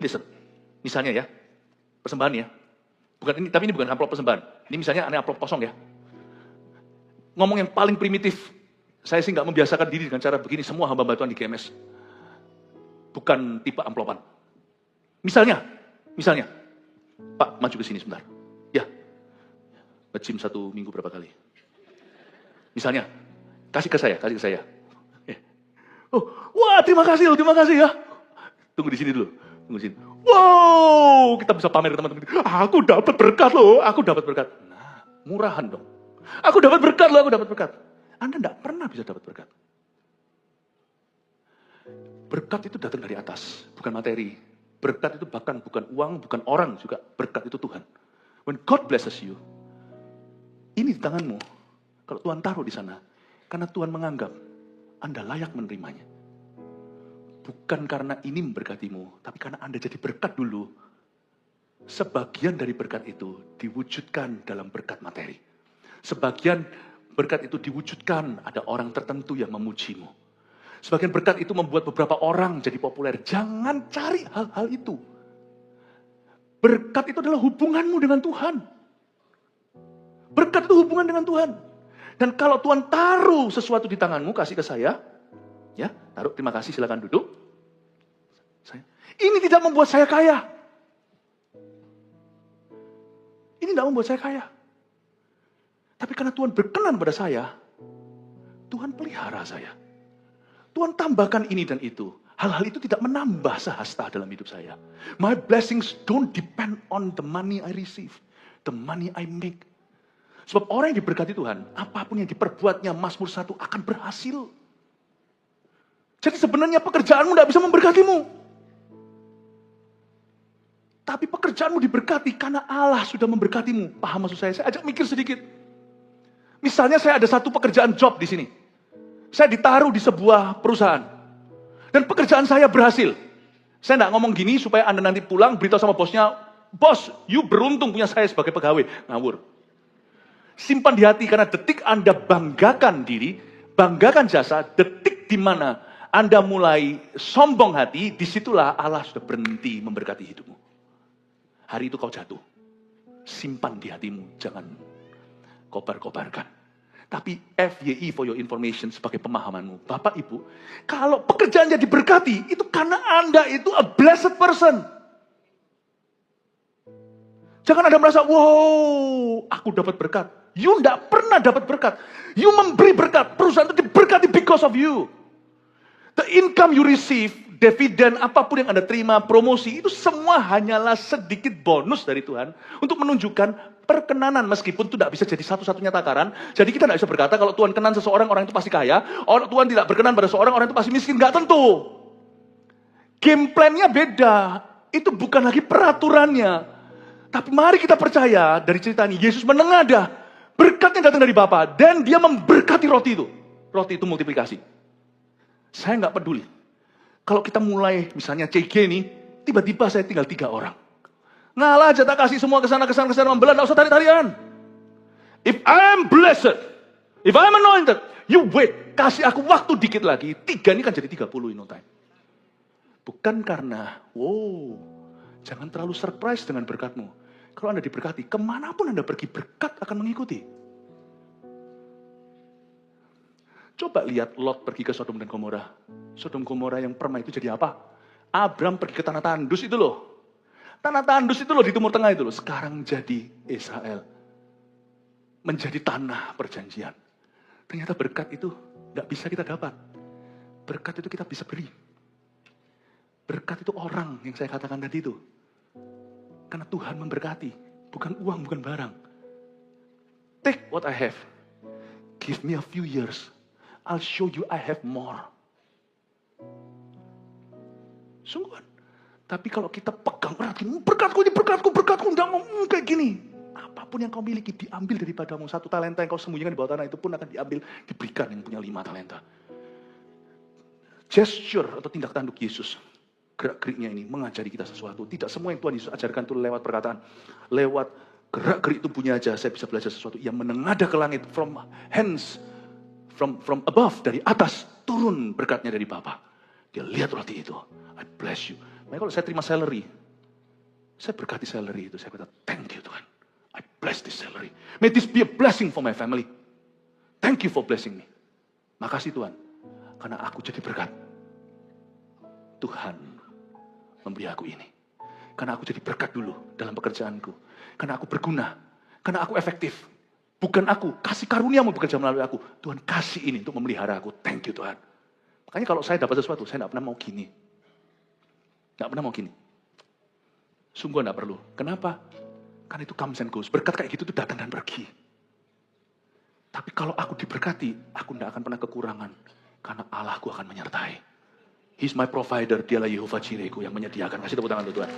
Listen, misalnya ya, persembahan ya. Bukan ini, tapi ini bukan amplop persembahan. Ini misalnya aneh amplop kosong ya. Ngomong yang paling primitif. Saya sih nggak membiasakan diri dengan cara begini. Semua hamba Tuhan di GMS. Bukan tipe amplopan. Misalnya. Pak, maju ke sini sebentar. Ya. Nge-gym 1 minggu berapa kali? Misalnya. Kasih ke saya. Ya. Oh, wah terima kasih ya. Tunggu di sini dulu. Wow, kita bisa pamer ke teman-teman. Aku dapat berkat loh, Nah, murahan dong. Aku dapat berkat. Anda tidak pernah bisa dapat berkat. Berkat itu datang dari atas, bukan materi. Berkat itu bahkan bukan uang, bukan orang juga. Berkat itu Tuhan. When God blesses you, ini di tanganmu. Kalau Tuhan taruh di sana, karena Tuhan menganggap Anda layak menerimanya. Bukan karena ini memberkatimu, tapi karena Anda jadi berkat dulu. Sebagian dari berkat itu diwujudkan dalam berkat materi. Sebagian berkat itu diwujudkan ada orang tertentu yang memujimu. Sebagian berkat itu membuat beberapa orang jadi populer. Jangan cari hal-hal itu. Berkat itu adalah hubunganmu dengan Tuhan. Berkat itu hubungan dengan Tuhan. Dan kalau Tuhan taruh sesuatu di tanganmu, kasih ke saya. Ya, taruh, terima kasih, silakan duduk. Ini tidak membuat saya kaya. Ini tidak membuat saya kaya. Tapi karena Tuhan berkenan pada saya, Tuhan pelihara saya. Tuhan tambahkan ini dan itu. Hal-hal itu tidak menambah sehasta dalam hidup saya. My blessings don't depend on the money I receive. The money I make. Sebab orang yang diberkati Tuhan, apapun yang diperbuatnya, Mazmur 1 akan berhasil. Jadi sebenarnya pekerjaanmu tidak bisa memberkatimu. Tapi pekerjaanmu diberkati karena Allah sudah memberkatimu. Paham maksud saya? Saya ajak mikir sedikit. Misalnya saya ada satu pekerjaan job di sini. Saya ditaruh di sebuah perusahaan. Dan pekerjaan saya berhasil. Saya tidak ngomong gini supaya Anda nanti pulang beritahu sama bosnya, bos, you beruntung punya saya sebagai pegawai. Ngawur. Simpan di hati karena detik Anda banggakan diri, banggakan jasa, detik di mana Anda mulai sombong hati, disitulah Allah sudah berhenti memberkati hidupmu. Hari itu kau jatuh. Simpan di hatimu, jangan kobar-kobarkan. Tapi FYI for your information sebagai pemahamanmu. Bapak Ibu, kalau pekerjaannya diberkati, itu karena Anda itu a blessed person. Jangan Anda merasa, wow, aku dapat berkat. You tidak pernah dapat berkat. You memberi berkat. Perusahaan itu diberkati because of you. The income you receive, dividen, apapun yang Anda terima, promosi, itu semua hanyalah sedikit bonus dari Tuhan untuk menunjukkan perkenanan, meskipun itu tidak bisa jadi satu-satunya takaran. Jadi kita tidak bisa berkata kalau Tuhan kenan seseorang, orang itu pasti kaya. Orang Tuhan tidak berkenan pada seorang, orang itu pasti miskin. Nggak tentu. Game plan-nya beda. Itu bukan lagi peraturannya. Tapi mari kita percaya dari cerita ini, Yesus menengadah. Berkatnya datang dari Bapa dan dia memberkati roti itu. Roti itu multiplikasi. Saya nggak peduli. Kalau kita mulai, misalnya CG nih, tiba-tiba saya tinggal 3 orang. Ngalah aja tak kasih semua kesana membelah, nggak usah tarik-tarian. If I'm blessed, if I'm anointed, you wait, kasih aku waktu dikit lagi. 3 ini kan jadi 30 in no time. Bukan karena, wow, jangan terlalu surprise dengan berkatmu. Kalau Anda diberkati, kemanapun Anda pergi, berkat akan mengikuti. Coba lihat Lot pergi ke Sodom dan Gomora. Sodom Gomora yang permai itu jadi apa? Abram pergi ke tanah tandus itu loh. Tanah tandus itu loh di Timur Tengah itu loh. Sekarang jadi Israel. Menjadi tanah perjanjian. Ternyata berkat itu gak bisa kita dapat. Berkat itu kita bisa beri. Berkat itu orang yang saya katakan tadi itu. Karena Tuhan memberkati. Bukan uang, bukan barang. Take what I have. Give me a few years. I'll show you I have more. Sungguhan. Tapi kalau kita pegang erat, berkatku ini, berkatku, enggak mau kayak gini. Apapun yang kau miliki diambil daripadamu. 1 talenta yang kau sembunyikan di bawah tanah itu pun akan diambil, diberikan yang punya 5 talenta. Gesture atau tindak tanduk Yesus, gerak-geriknya ini mengajari kita sesuatu. Tidak semua yang Tuhan Yesus ajarkan itu lewat perkataan. Lewat gerak-gerik tubuhnya aja saya bisa belajar sesuatu. Yang menengadah ke langit, from hands, from above, dari atas, turun berkatnya dari Bapa. Dia lihat roti itu. I bless you. Makanya kalau saya terima salary, saya berkati salary itu. Saya kata, thank you Tuhan. I bless this salary. May this be a blessing for my family. Thank you for blessing me. Makasih Tuhan. Karena aku jadi berkat. Tuhan memberi aku ini. Karena aku jadi berkat dulu dalam pekerjaanku. Karena aku berguna. Karena aku efektif. Bukan aku. Kasih karunia-Mu bekerja melalui aku. Tuhan kasih ini untuk memelihara aku. Thank you Tuhan. Makanya kalau saya dapat sesuatu, saya tidak pernah mau gini. Tidak pernah mau gini. Sungguh tidak perlu. Kenapa? Karena itu comes and goes. Berkat kayak gitu itu datang dan pergi. Tapi kalau aku diberkati, aku tidak akan pernah kekurangan. Karena Allahku akan menyertai. He's my provider. Dialah Yehovah Jirehku yang menyediakan. Kasih tepuk tangan untuk Tuhan.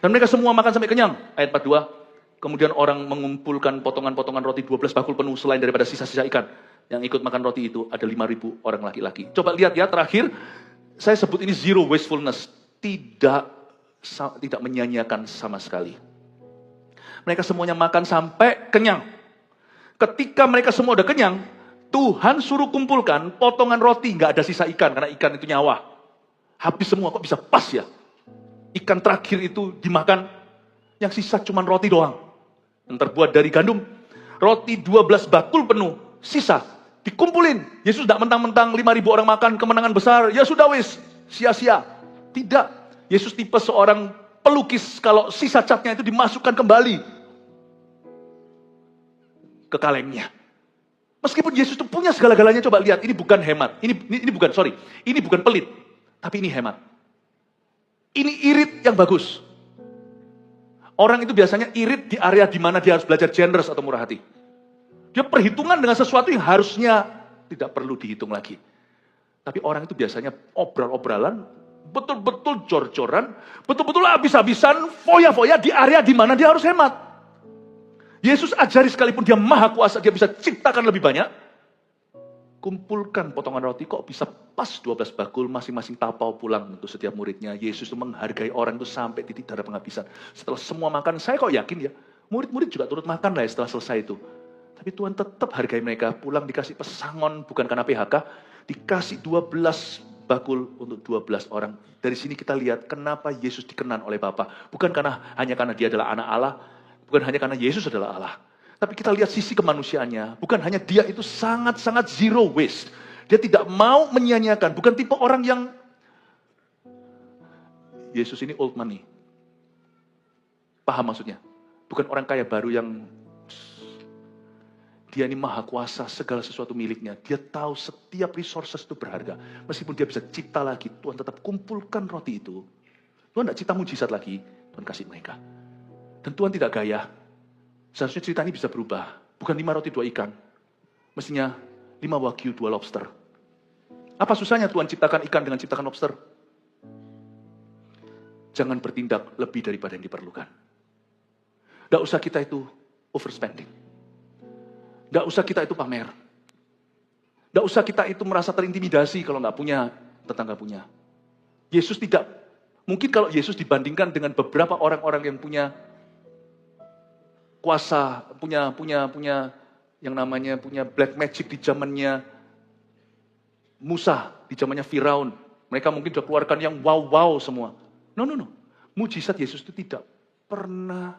Dan mereka semua makan sampai kenyang. Ayat 42. Kemudian orang mengumpulkan potongan-potongan roti 12 bakul penuh selain daripada sisa-sisa ikan. Yang ikut makan roti itu ada 5.000 orang laki-laki. Coba lihat ya terakhir. Saya sebut ini zero wastefulness. Tidak menyanyiakan sama sekali. Mereka semuanya makan sampai kenyang. Ketika mereka semua udah kenyang, Tuhan suruh kumpulkan potongan roti, nggak ada sisa ikan, karena ikan itu nyawa. Habis semua, kok bisa pas ya? Ikan terakhir itu dimakan, yang sisa cuma roti doang. Yang terbuat dari gandum. Roti 12 bakul penuh, sisa. Dikumpulin. Yesus tidak mentang-mentang 5.000 orang makan, kemenangan besar. Ya sudah wis, sia-sia. Tidak. Yesus tipe seorang pelukis, kalau sisa catnya itu dimasukkan kembali ke kalengnya. Meskipun Yesus itu punya segala-galanya, coba lihat, ini bukan hemat. Ini bukan pelit, tapi ini hemat. Ini irit yang bagus. Orang itu biasanya irit di area di mana dia harus belajar generous atau murah hati. Dia perhitungan dengan sesuatu yang harusnya tidak perlu dihitung lagi. Tapi orang itu biasanya obral-obralan, betul-betul jor-joran, betul-betul habis-habisan, foya-foya di area di mana dia harus hemat. Yesus ajari sekalipun dia maha kuasa, dia bisa ciptakan lebih banyak. Kumpulkan potongan roti, kok bisa pas 12 bakul, masing-masing tapau pulang untuk setiap muridnya. Yesus itu menghargai orang itu sampai titik darah penghabisan. Setelah semua makan, saya kok yakin ya, murid-murid juga turut makan lah ya setelah selesai itu. Tapi Tuhan tetap hargai mereka, pulang dikasih pesangon, bukan karena PHK, dikasih 12 bakul untuk 12 orang. Dari sini kita lihat kenapa Yesus dikenan oleh Bapa. Bukan hanya karena dia adalah anak Allah, bukan hanya karena Yesus adalah Allah. Tapi kita lihat sisi kemanusiaannya. Bukan hanya dia itu sangat-sangat zero waste. Dia tidak mau menyia-nyiakan. Bukan tipe orang yang Yesus ini old money. Paham maksudnya? Bukan orang kaya baru yang dia ini maha kuasa, segala sesuatu miliknya. Dia tahu setiap resources itu berharga. Meskipun dia bisa cipta lagi, Tuhan tetap kumpulkan roti itu. Tuhan tidak cipta mujizat lagi, Tuhan kasih mereka. Dan Tuhan tidak gaya. Seharusnya cerita ini bisa berubah. Bukan 5 roti 2 ikan. Mestinya 5 wagyu 2 lobster. Apa susahnya Tuhan ciptakan ikan dengan ciptakan lobster? Jangan bertindak lebih daripada yang diperlukan. Tidak usah kita itu overspending. Tidak usah kita itu pamer. Tidak usah kita itu merasa terintimidasi kalau nggak punya, tetangga punya. Yesus tidak. Mungkin kalau Yesus dibandingkan dengan beberapa orang-orang yang punya kuasa, punya yang namanya punya black magic di zamannya Musa, di zamannya Firaun. Mereka mungkin sudah keluarkan yang wow semua. No. Mujizat Yesus itu tidak pernah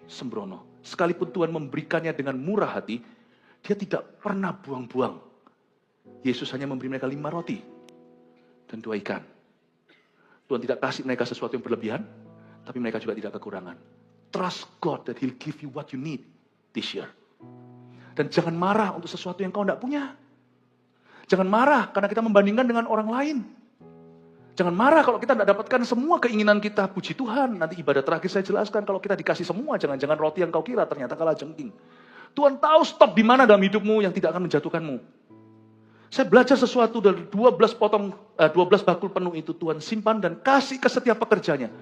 sembrono. Sekalipun Tuhan memberikannya dengan murah hati, dia tidak pernah buang-buang. Yesus hanya memberi mereka 5 roti dan 2 ikan. Tuhan tidak kasih mereka sesuatu yang berlebihan, tapi mereka juga tidak kekurangan. Trust God that He'll give you what you need this year. Dan jangan marah untuk sesuatu yang kau tidak punya. Jangan marah karena kita membandingkan dengan orang lain. Jangan marah kalau kita tidak dapatkan semua keinginan kita. Puji Tuhan, nanti ibadah terakhir saya jelaskan kalau kita dikasih semua, jangan-jangan roti yang kau kira ternyata kalajengking. Tuhan tahu stop di mana dalam hidupmu yang tidak akan menjatuhkanmu. Saya belajar sesuatu dari 12 bakul penuh itu Tuhan simpan dan kasih ke setiap pekerjanya.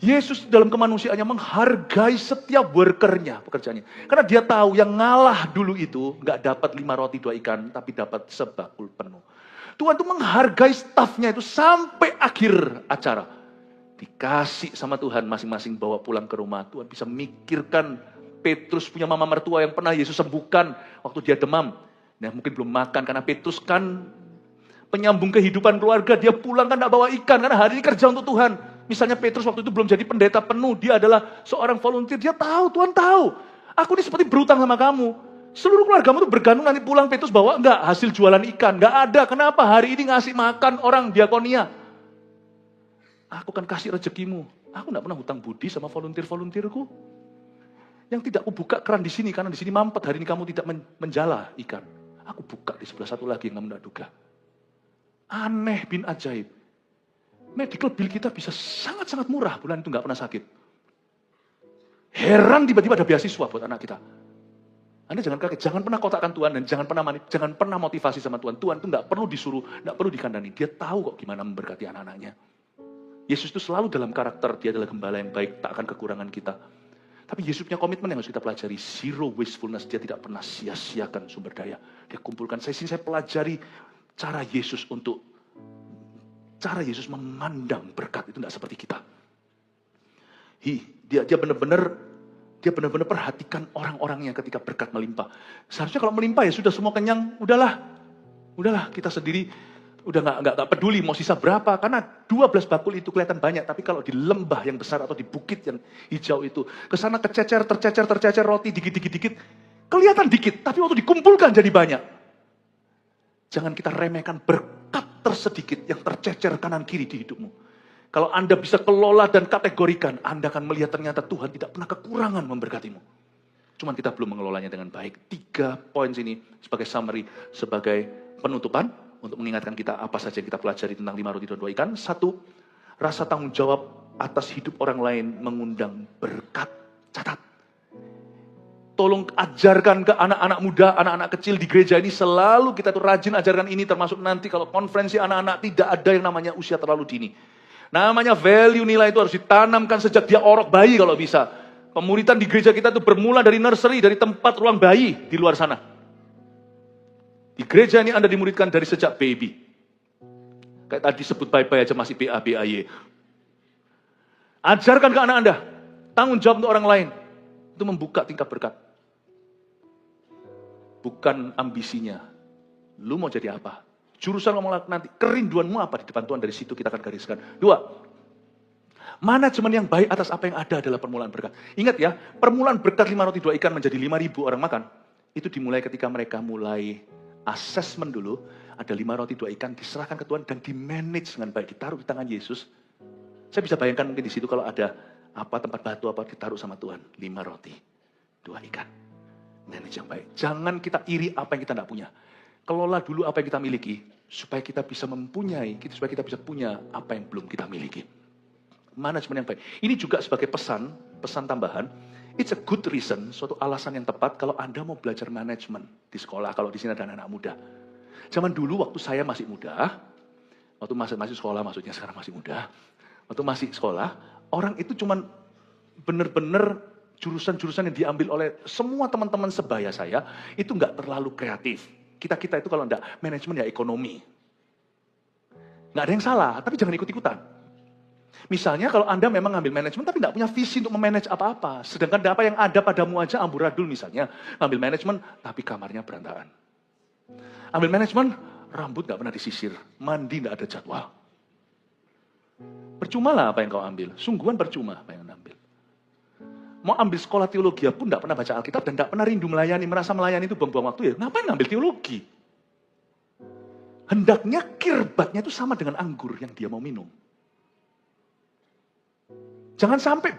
Yesus dalam kemanusiaannya menghargai setiap workernya, pekerjaannya. Karena dia tahu yang ngalah dulu itu nggak dapat 5 roti 2 ikan, tapi dapat sebakul penuh. Tuhan tuh menghargai stafnya itu sampai akhir acara. Dikasih sama Tuhan masing-masing bawa pulang ke rumah. Tuhan bisa mikirkan Petrus punya mama mertua yang pernah Yesus sembuhkan waktu dia demam. Nah mungkin belum makan karena Petrus kan penyambung kehidupan keluarga. Dia pulang kan gak bawa ikan karena hari ini kerja untuk Tuhan. Misalnya Petrus waktu itu belum jadi pendeta penuh. Dia adalah seorang volunteer. Dia tahu, Tuhan tahu. Aku ini seperti berutang sama kamu. Seluruh keluargamu tuh bergantung nanti pulang Petrus bawa enggak hasil jualan ikan. Enggak ada. Kenapa hari ini ngasih makan orang diakonia? Aku kan kasih rezekimu. Aku enggak pernah hutang budi sama volunteer-volunteerku. Yang tidak aku buka keran di sini karena di sini mampet. Hari ini kamu tidak menjala ikan. Aku buka di sebelah satu lagi yang kamu tidak duga. Aneh bin ajaib. Medical bill kita bisa sangat-sangat murah. Bulan itu nggak pernah sakit. Heran tiba-tiba ada beasiswa buat anak kita. Anda jangan kaget, jangan pernah kotakkan Tuhan dan jangan pernah motivasi sama Tuhan. Tuhan itu nggak perlu disuruh, nggak perlu dikandani. Dia tahu kok gimana memberkati anak-anaknya. Yesus itu selalu dalam karakter, dia adalah gembala yang baik, tak akan kekurangan kita. Tapi Yesus punya komitmen yang harus kita pelajari. Zero wastefulness, dia tidak pernah sia-siakan sumber daya. Dia kumpulkan, saya pelajari cara Yesus memandang berkat itu tidak seperti kita. Dia benar-benar perhatikan orang-orangnya ketika berkat melimpah. Seharusnya kalau melimpah ya sudah semua kenyang, udahlah kita sendiri udah nggak peduli mau sisa berapa karena 12 bakul itu kelihatan banyak, tapi kalau di lembah yang besar atau di bukit yang hijau itu kesana tercecer roti dikit kelihatan dikit, tapi waktu dikumpulkan jadi banyak. Jangan kita remehkan berkat tersedikit yang tercecer kanan kiri di hidupmu. Kalau Anda bisa kelola dan kategorikan, Anda akan melihat ternyata Tuhan tidak pernah kekurangan memberkatimu. Cuman kita belum mengelolanya dengan baik. 3 poin ini sebagai summary, sebagai penutupan, untuk mengingatkan kita apa saja yang kita pelajari tentang 5 roti dan 2 ikan. 1, rasa tanggung jawab atas hidup orang lain mengundang berkat. Catat. Tolong ajarkan ke anak-anak muda, anak-anak kecil di gereja ini selalu kita tuh rajin ajarkan ini, termasuk nanti kalau konferensi anak-anak tidak ada yang namanya usia terlalu dini. Namanya value nilai itu harus ditanamkan sejak dia orok bayi kalau bisa. Pemuritan di gereja kita itu bermula dari nursery, dari tempat ruang bayi di luar sana. Di gereja ini Anda dimuridkan dari sejak baby. Kayak tadi sebut bye-bye aja masih BA-BAY. Ajarkan ke anak Anda, tanggung jawab untuk orang lain. Itu membuka tingkat berkat. Bukan ambisinya. Lu mau jadi apa? Jurusan ngomong nanti, kerinduanmu apa di depan Tuhan, dari situ kita akan gariskan. 2, manajemen yang baik atas apa yang ada adalah permulaan berkat. Ingat ya, permulaan berkat 5 roti 2 ikan menjadi 5.000 orang makan. Itu dimulai ketika mereka mulai assessment dulu, ada 5 roti 2 ikan diserahkan ke Tuhan dan di-manage dengan baik, ditaruh di tangan Yesus. Saya bisa bayangkan mungkin di situ kalau ada tempat batu ditaruh sama Tuhan, 5 roti 2 ikan. Manage yang baik. Jangan kita iri apa yang kita tidak punya. Kelola dulu apa yang kita miliki supaya kita bisa supaya kita bisa punya apa yang belum kita miliki. Manajemen yang baik. Ini juga sebagai pesan tambahan. It's a good reason, suatu alasan yang tepat kalau Anda mau belajar manajemen di sekolah, kalau di sini ada anak-anak muda. Zaman dulu waktu saya masih muda, waktu masih sekolah maksudnya, sekarang masih muda. Waktu masih sekolah, orang itu cuman benar-benar jurusan-jurusan yang diambil oleh semua teman-teman sebaya saya, itu nggak terlalu kreatif. Kita itu kalau enggak, manajemen ya ekonomi. Nggak ada yang salah, tapi jangan ikut-ikutan. Misalnya kalau Anda memang ngambil manajemen tapi nggak punya visi untuk memanage apa-apa. Sedangkan apa yang ada padamu aja amburadul misalnya. Ngambil manajemen tapi kamarnya berantakan. Ambil manajemen, rambut nggak pernah disisir. Mandi nggak ada jadwal. Percuma lah apa yang kau ambil. Sungguhan percuma apa yang Anda ambil. Mau ambil sekolah teologi pun nggak pernah baca Alkitab dan nggak pernah rindu melayani. Merasa melayani itu buang-buang waktu ya. Ngapain ngambil teologi? Hendaknya kirbatnya itu sama dengan anggur yang dia mau minum. Jangan sampai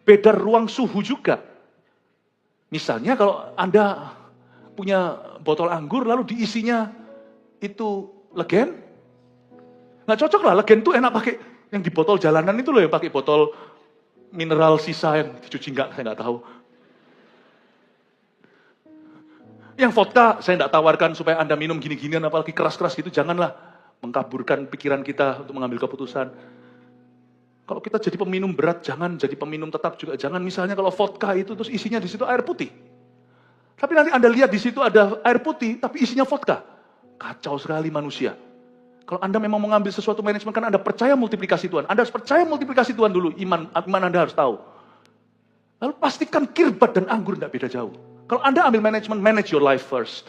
beda ruang suhu juga. Misalnya kalau Anda punya botol anggur lalu diisinya itu legen, nggak cocok lah. Legen tuh enak pakai yang di botol jalanan itu loh, yang pakai botol mineral sisa yang dicuci saya nggak tahu. Yang vodka saya tidak tawarkan supaya Anda minum gini-ginian apalagi keras-keras gitu, janganlah mengkaburkan pikiran kita untuk mengambil keputusan. Kalau kita jadi peminum berat, jangan jadi peminum tetap juga. Jangan misalnya kalau vodka itu terus isinya di situ air putih. Tapi nanti Anda lihat di situ ada air putih, tapi isinya vodka. Kacau sekali manusia. Kalau Anda memang mengambil sesuatu manajemen, kan Anda percaya multiplikasi Tuhan. Anda harus percaya multiplikasi Tuhan dulu, iman Anda harus tahu. Lalu pastikan kirbat dan anggur tidak beda jauh. Kalau Anda ambil manajemen, manage your life first.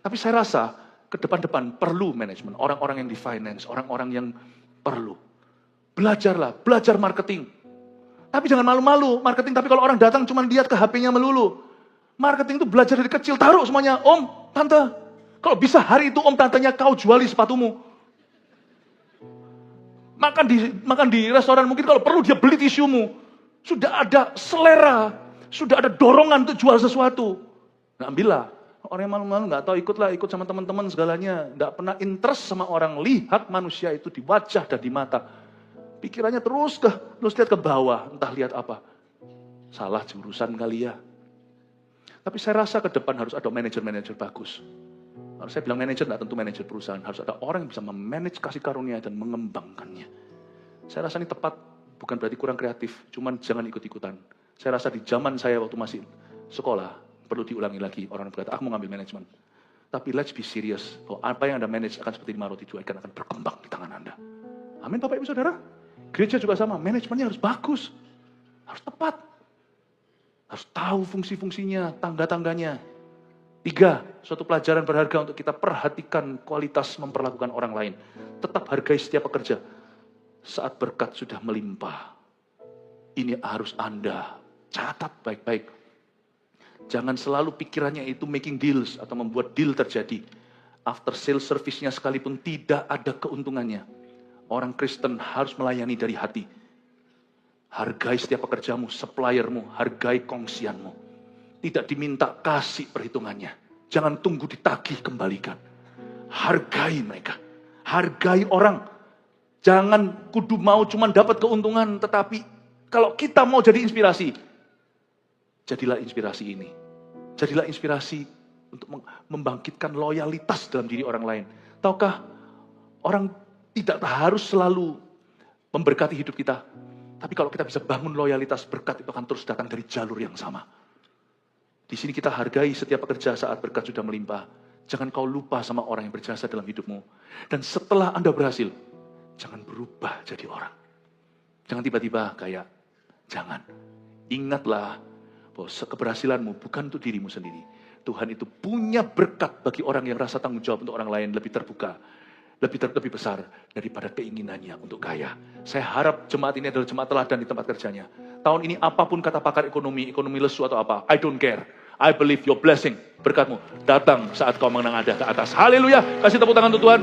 Tapi saya rasa ke depan-depan perlu manajemen. Orang-orang yang di finance, orang-orang yang perlu. Belajarlah, belajar marketing. Tapi jangan malu-malu marketing, tapi kalau orang datang cuma lihat ke HP-nya melulu. Marketing itu belajar dari kecil, taruh semuanya. Om, tante, kalau bisa hari itu om tantenya kau juali sepatumu. Makan di restoran mungkin kalau perlu dia beli tisumu. Sudah ada selera, sudah ada dorongan untuk jual sesuatu. Nah, ambillah. Orang yang malu-malu nggak tahu, ikut sama teman-teman segalanya. Nggak pernah interest sama orang. Lihat manusia itu di wajah dan di mata. Pikirannya terus lihat ke bawah, entah lihat apa. Salah jurusan kali ya. Tapi saya rasa ke depan harus ada manajer-manajer bagus. Kalau saya bilang manajer, tidak tentu manajer perusahaan. Harus ada orang yang bisa memanage kasih karunia dan mengembangkannya. Saya rasa ini tepat, bukan berarti kurang kreatif. Cuman jangan ikut-ikutan. Saya rasa di zaman saya waktu masih sekolah, perlu diulangi lagi. Orang berkata, aku mau ngambil manajemen. Tapi let's be serious. Bahwa apa yang Anda manage akan seperti 5 roti 2 ikan akan berkembang di tangan Anda. Amin Bapak Ibu Saudara. Gereja juga sama, manajemennya harus bagus. Harus tepat. Harus tahu fungsi-fungsinya, tangga-tangganya. 3, suatu pelajaran berharga untuk kita perhatikan kualitas memperlakukan orang lain. Tetap hargai setiap pekerja. Saat berkat sudah melimpah. Ini harus Anda catat baik-baik. Jangan selalu pikirannya itu making deals atau membuat deal terjadi. After sales service-nya sekalipun tidak ada keuntungannya. Orang Kristen harus melayani dari hati. Hargai setiap pekerjamu, suppliermu, hargai kongsianmu. Tidak diminta kasih perhitungannya. Jangan tunggu ditagih kembalikan. Hargai mereka. Hargai orang. Jangan kudu mau cuma dapat keuntungan, tetapi kalau kita mau jadi inspirasi, jadilah inspirasi ini. Jadilah inspirasi untuk membangkitkan loyalitas dalam diri orang lain. Tahukah, orang tidak harus selalu memberkati hidup kita. Tapi kalau kita bisa bangun loyalitas, berkat itu akan terus datang dari jalur yang sama. Di sini kita hargai setiap pekerja saat berkat sudah melimpah. Jangan kau lupa sama orang yang berjasa dalam hidupmu. Dan setelah Anda berhasil, jangan berubah jadi orang. Jangan tiba-tiba kayak, jangan. Ingatlah bahwa keberhasilanmu bukan untuk dirimu sendiri. Tuhan itu punya berkat bagi orang yang rasa tanggung jawab untuk orang lain lebih terbuka. Lebih besar daripada keinginannya untuk kaya. Saya harap jemaat ini adalah jemaat teladan di tempat kerjanya. Tahun ini apapun kata pakar ekonomi lesu atau apa, I don't care. I believe your blessing, berkatmu datang saat kau menang ada ke atas. Haleluya, kasih tepuk tangan untuk Tuhan.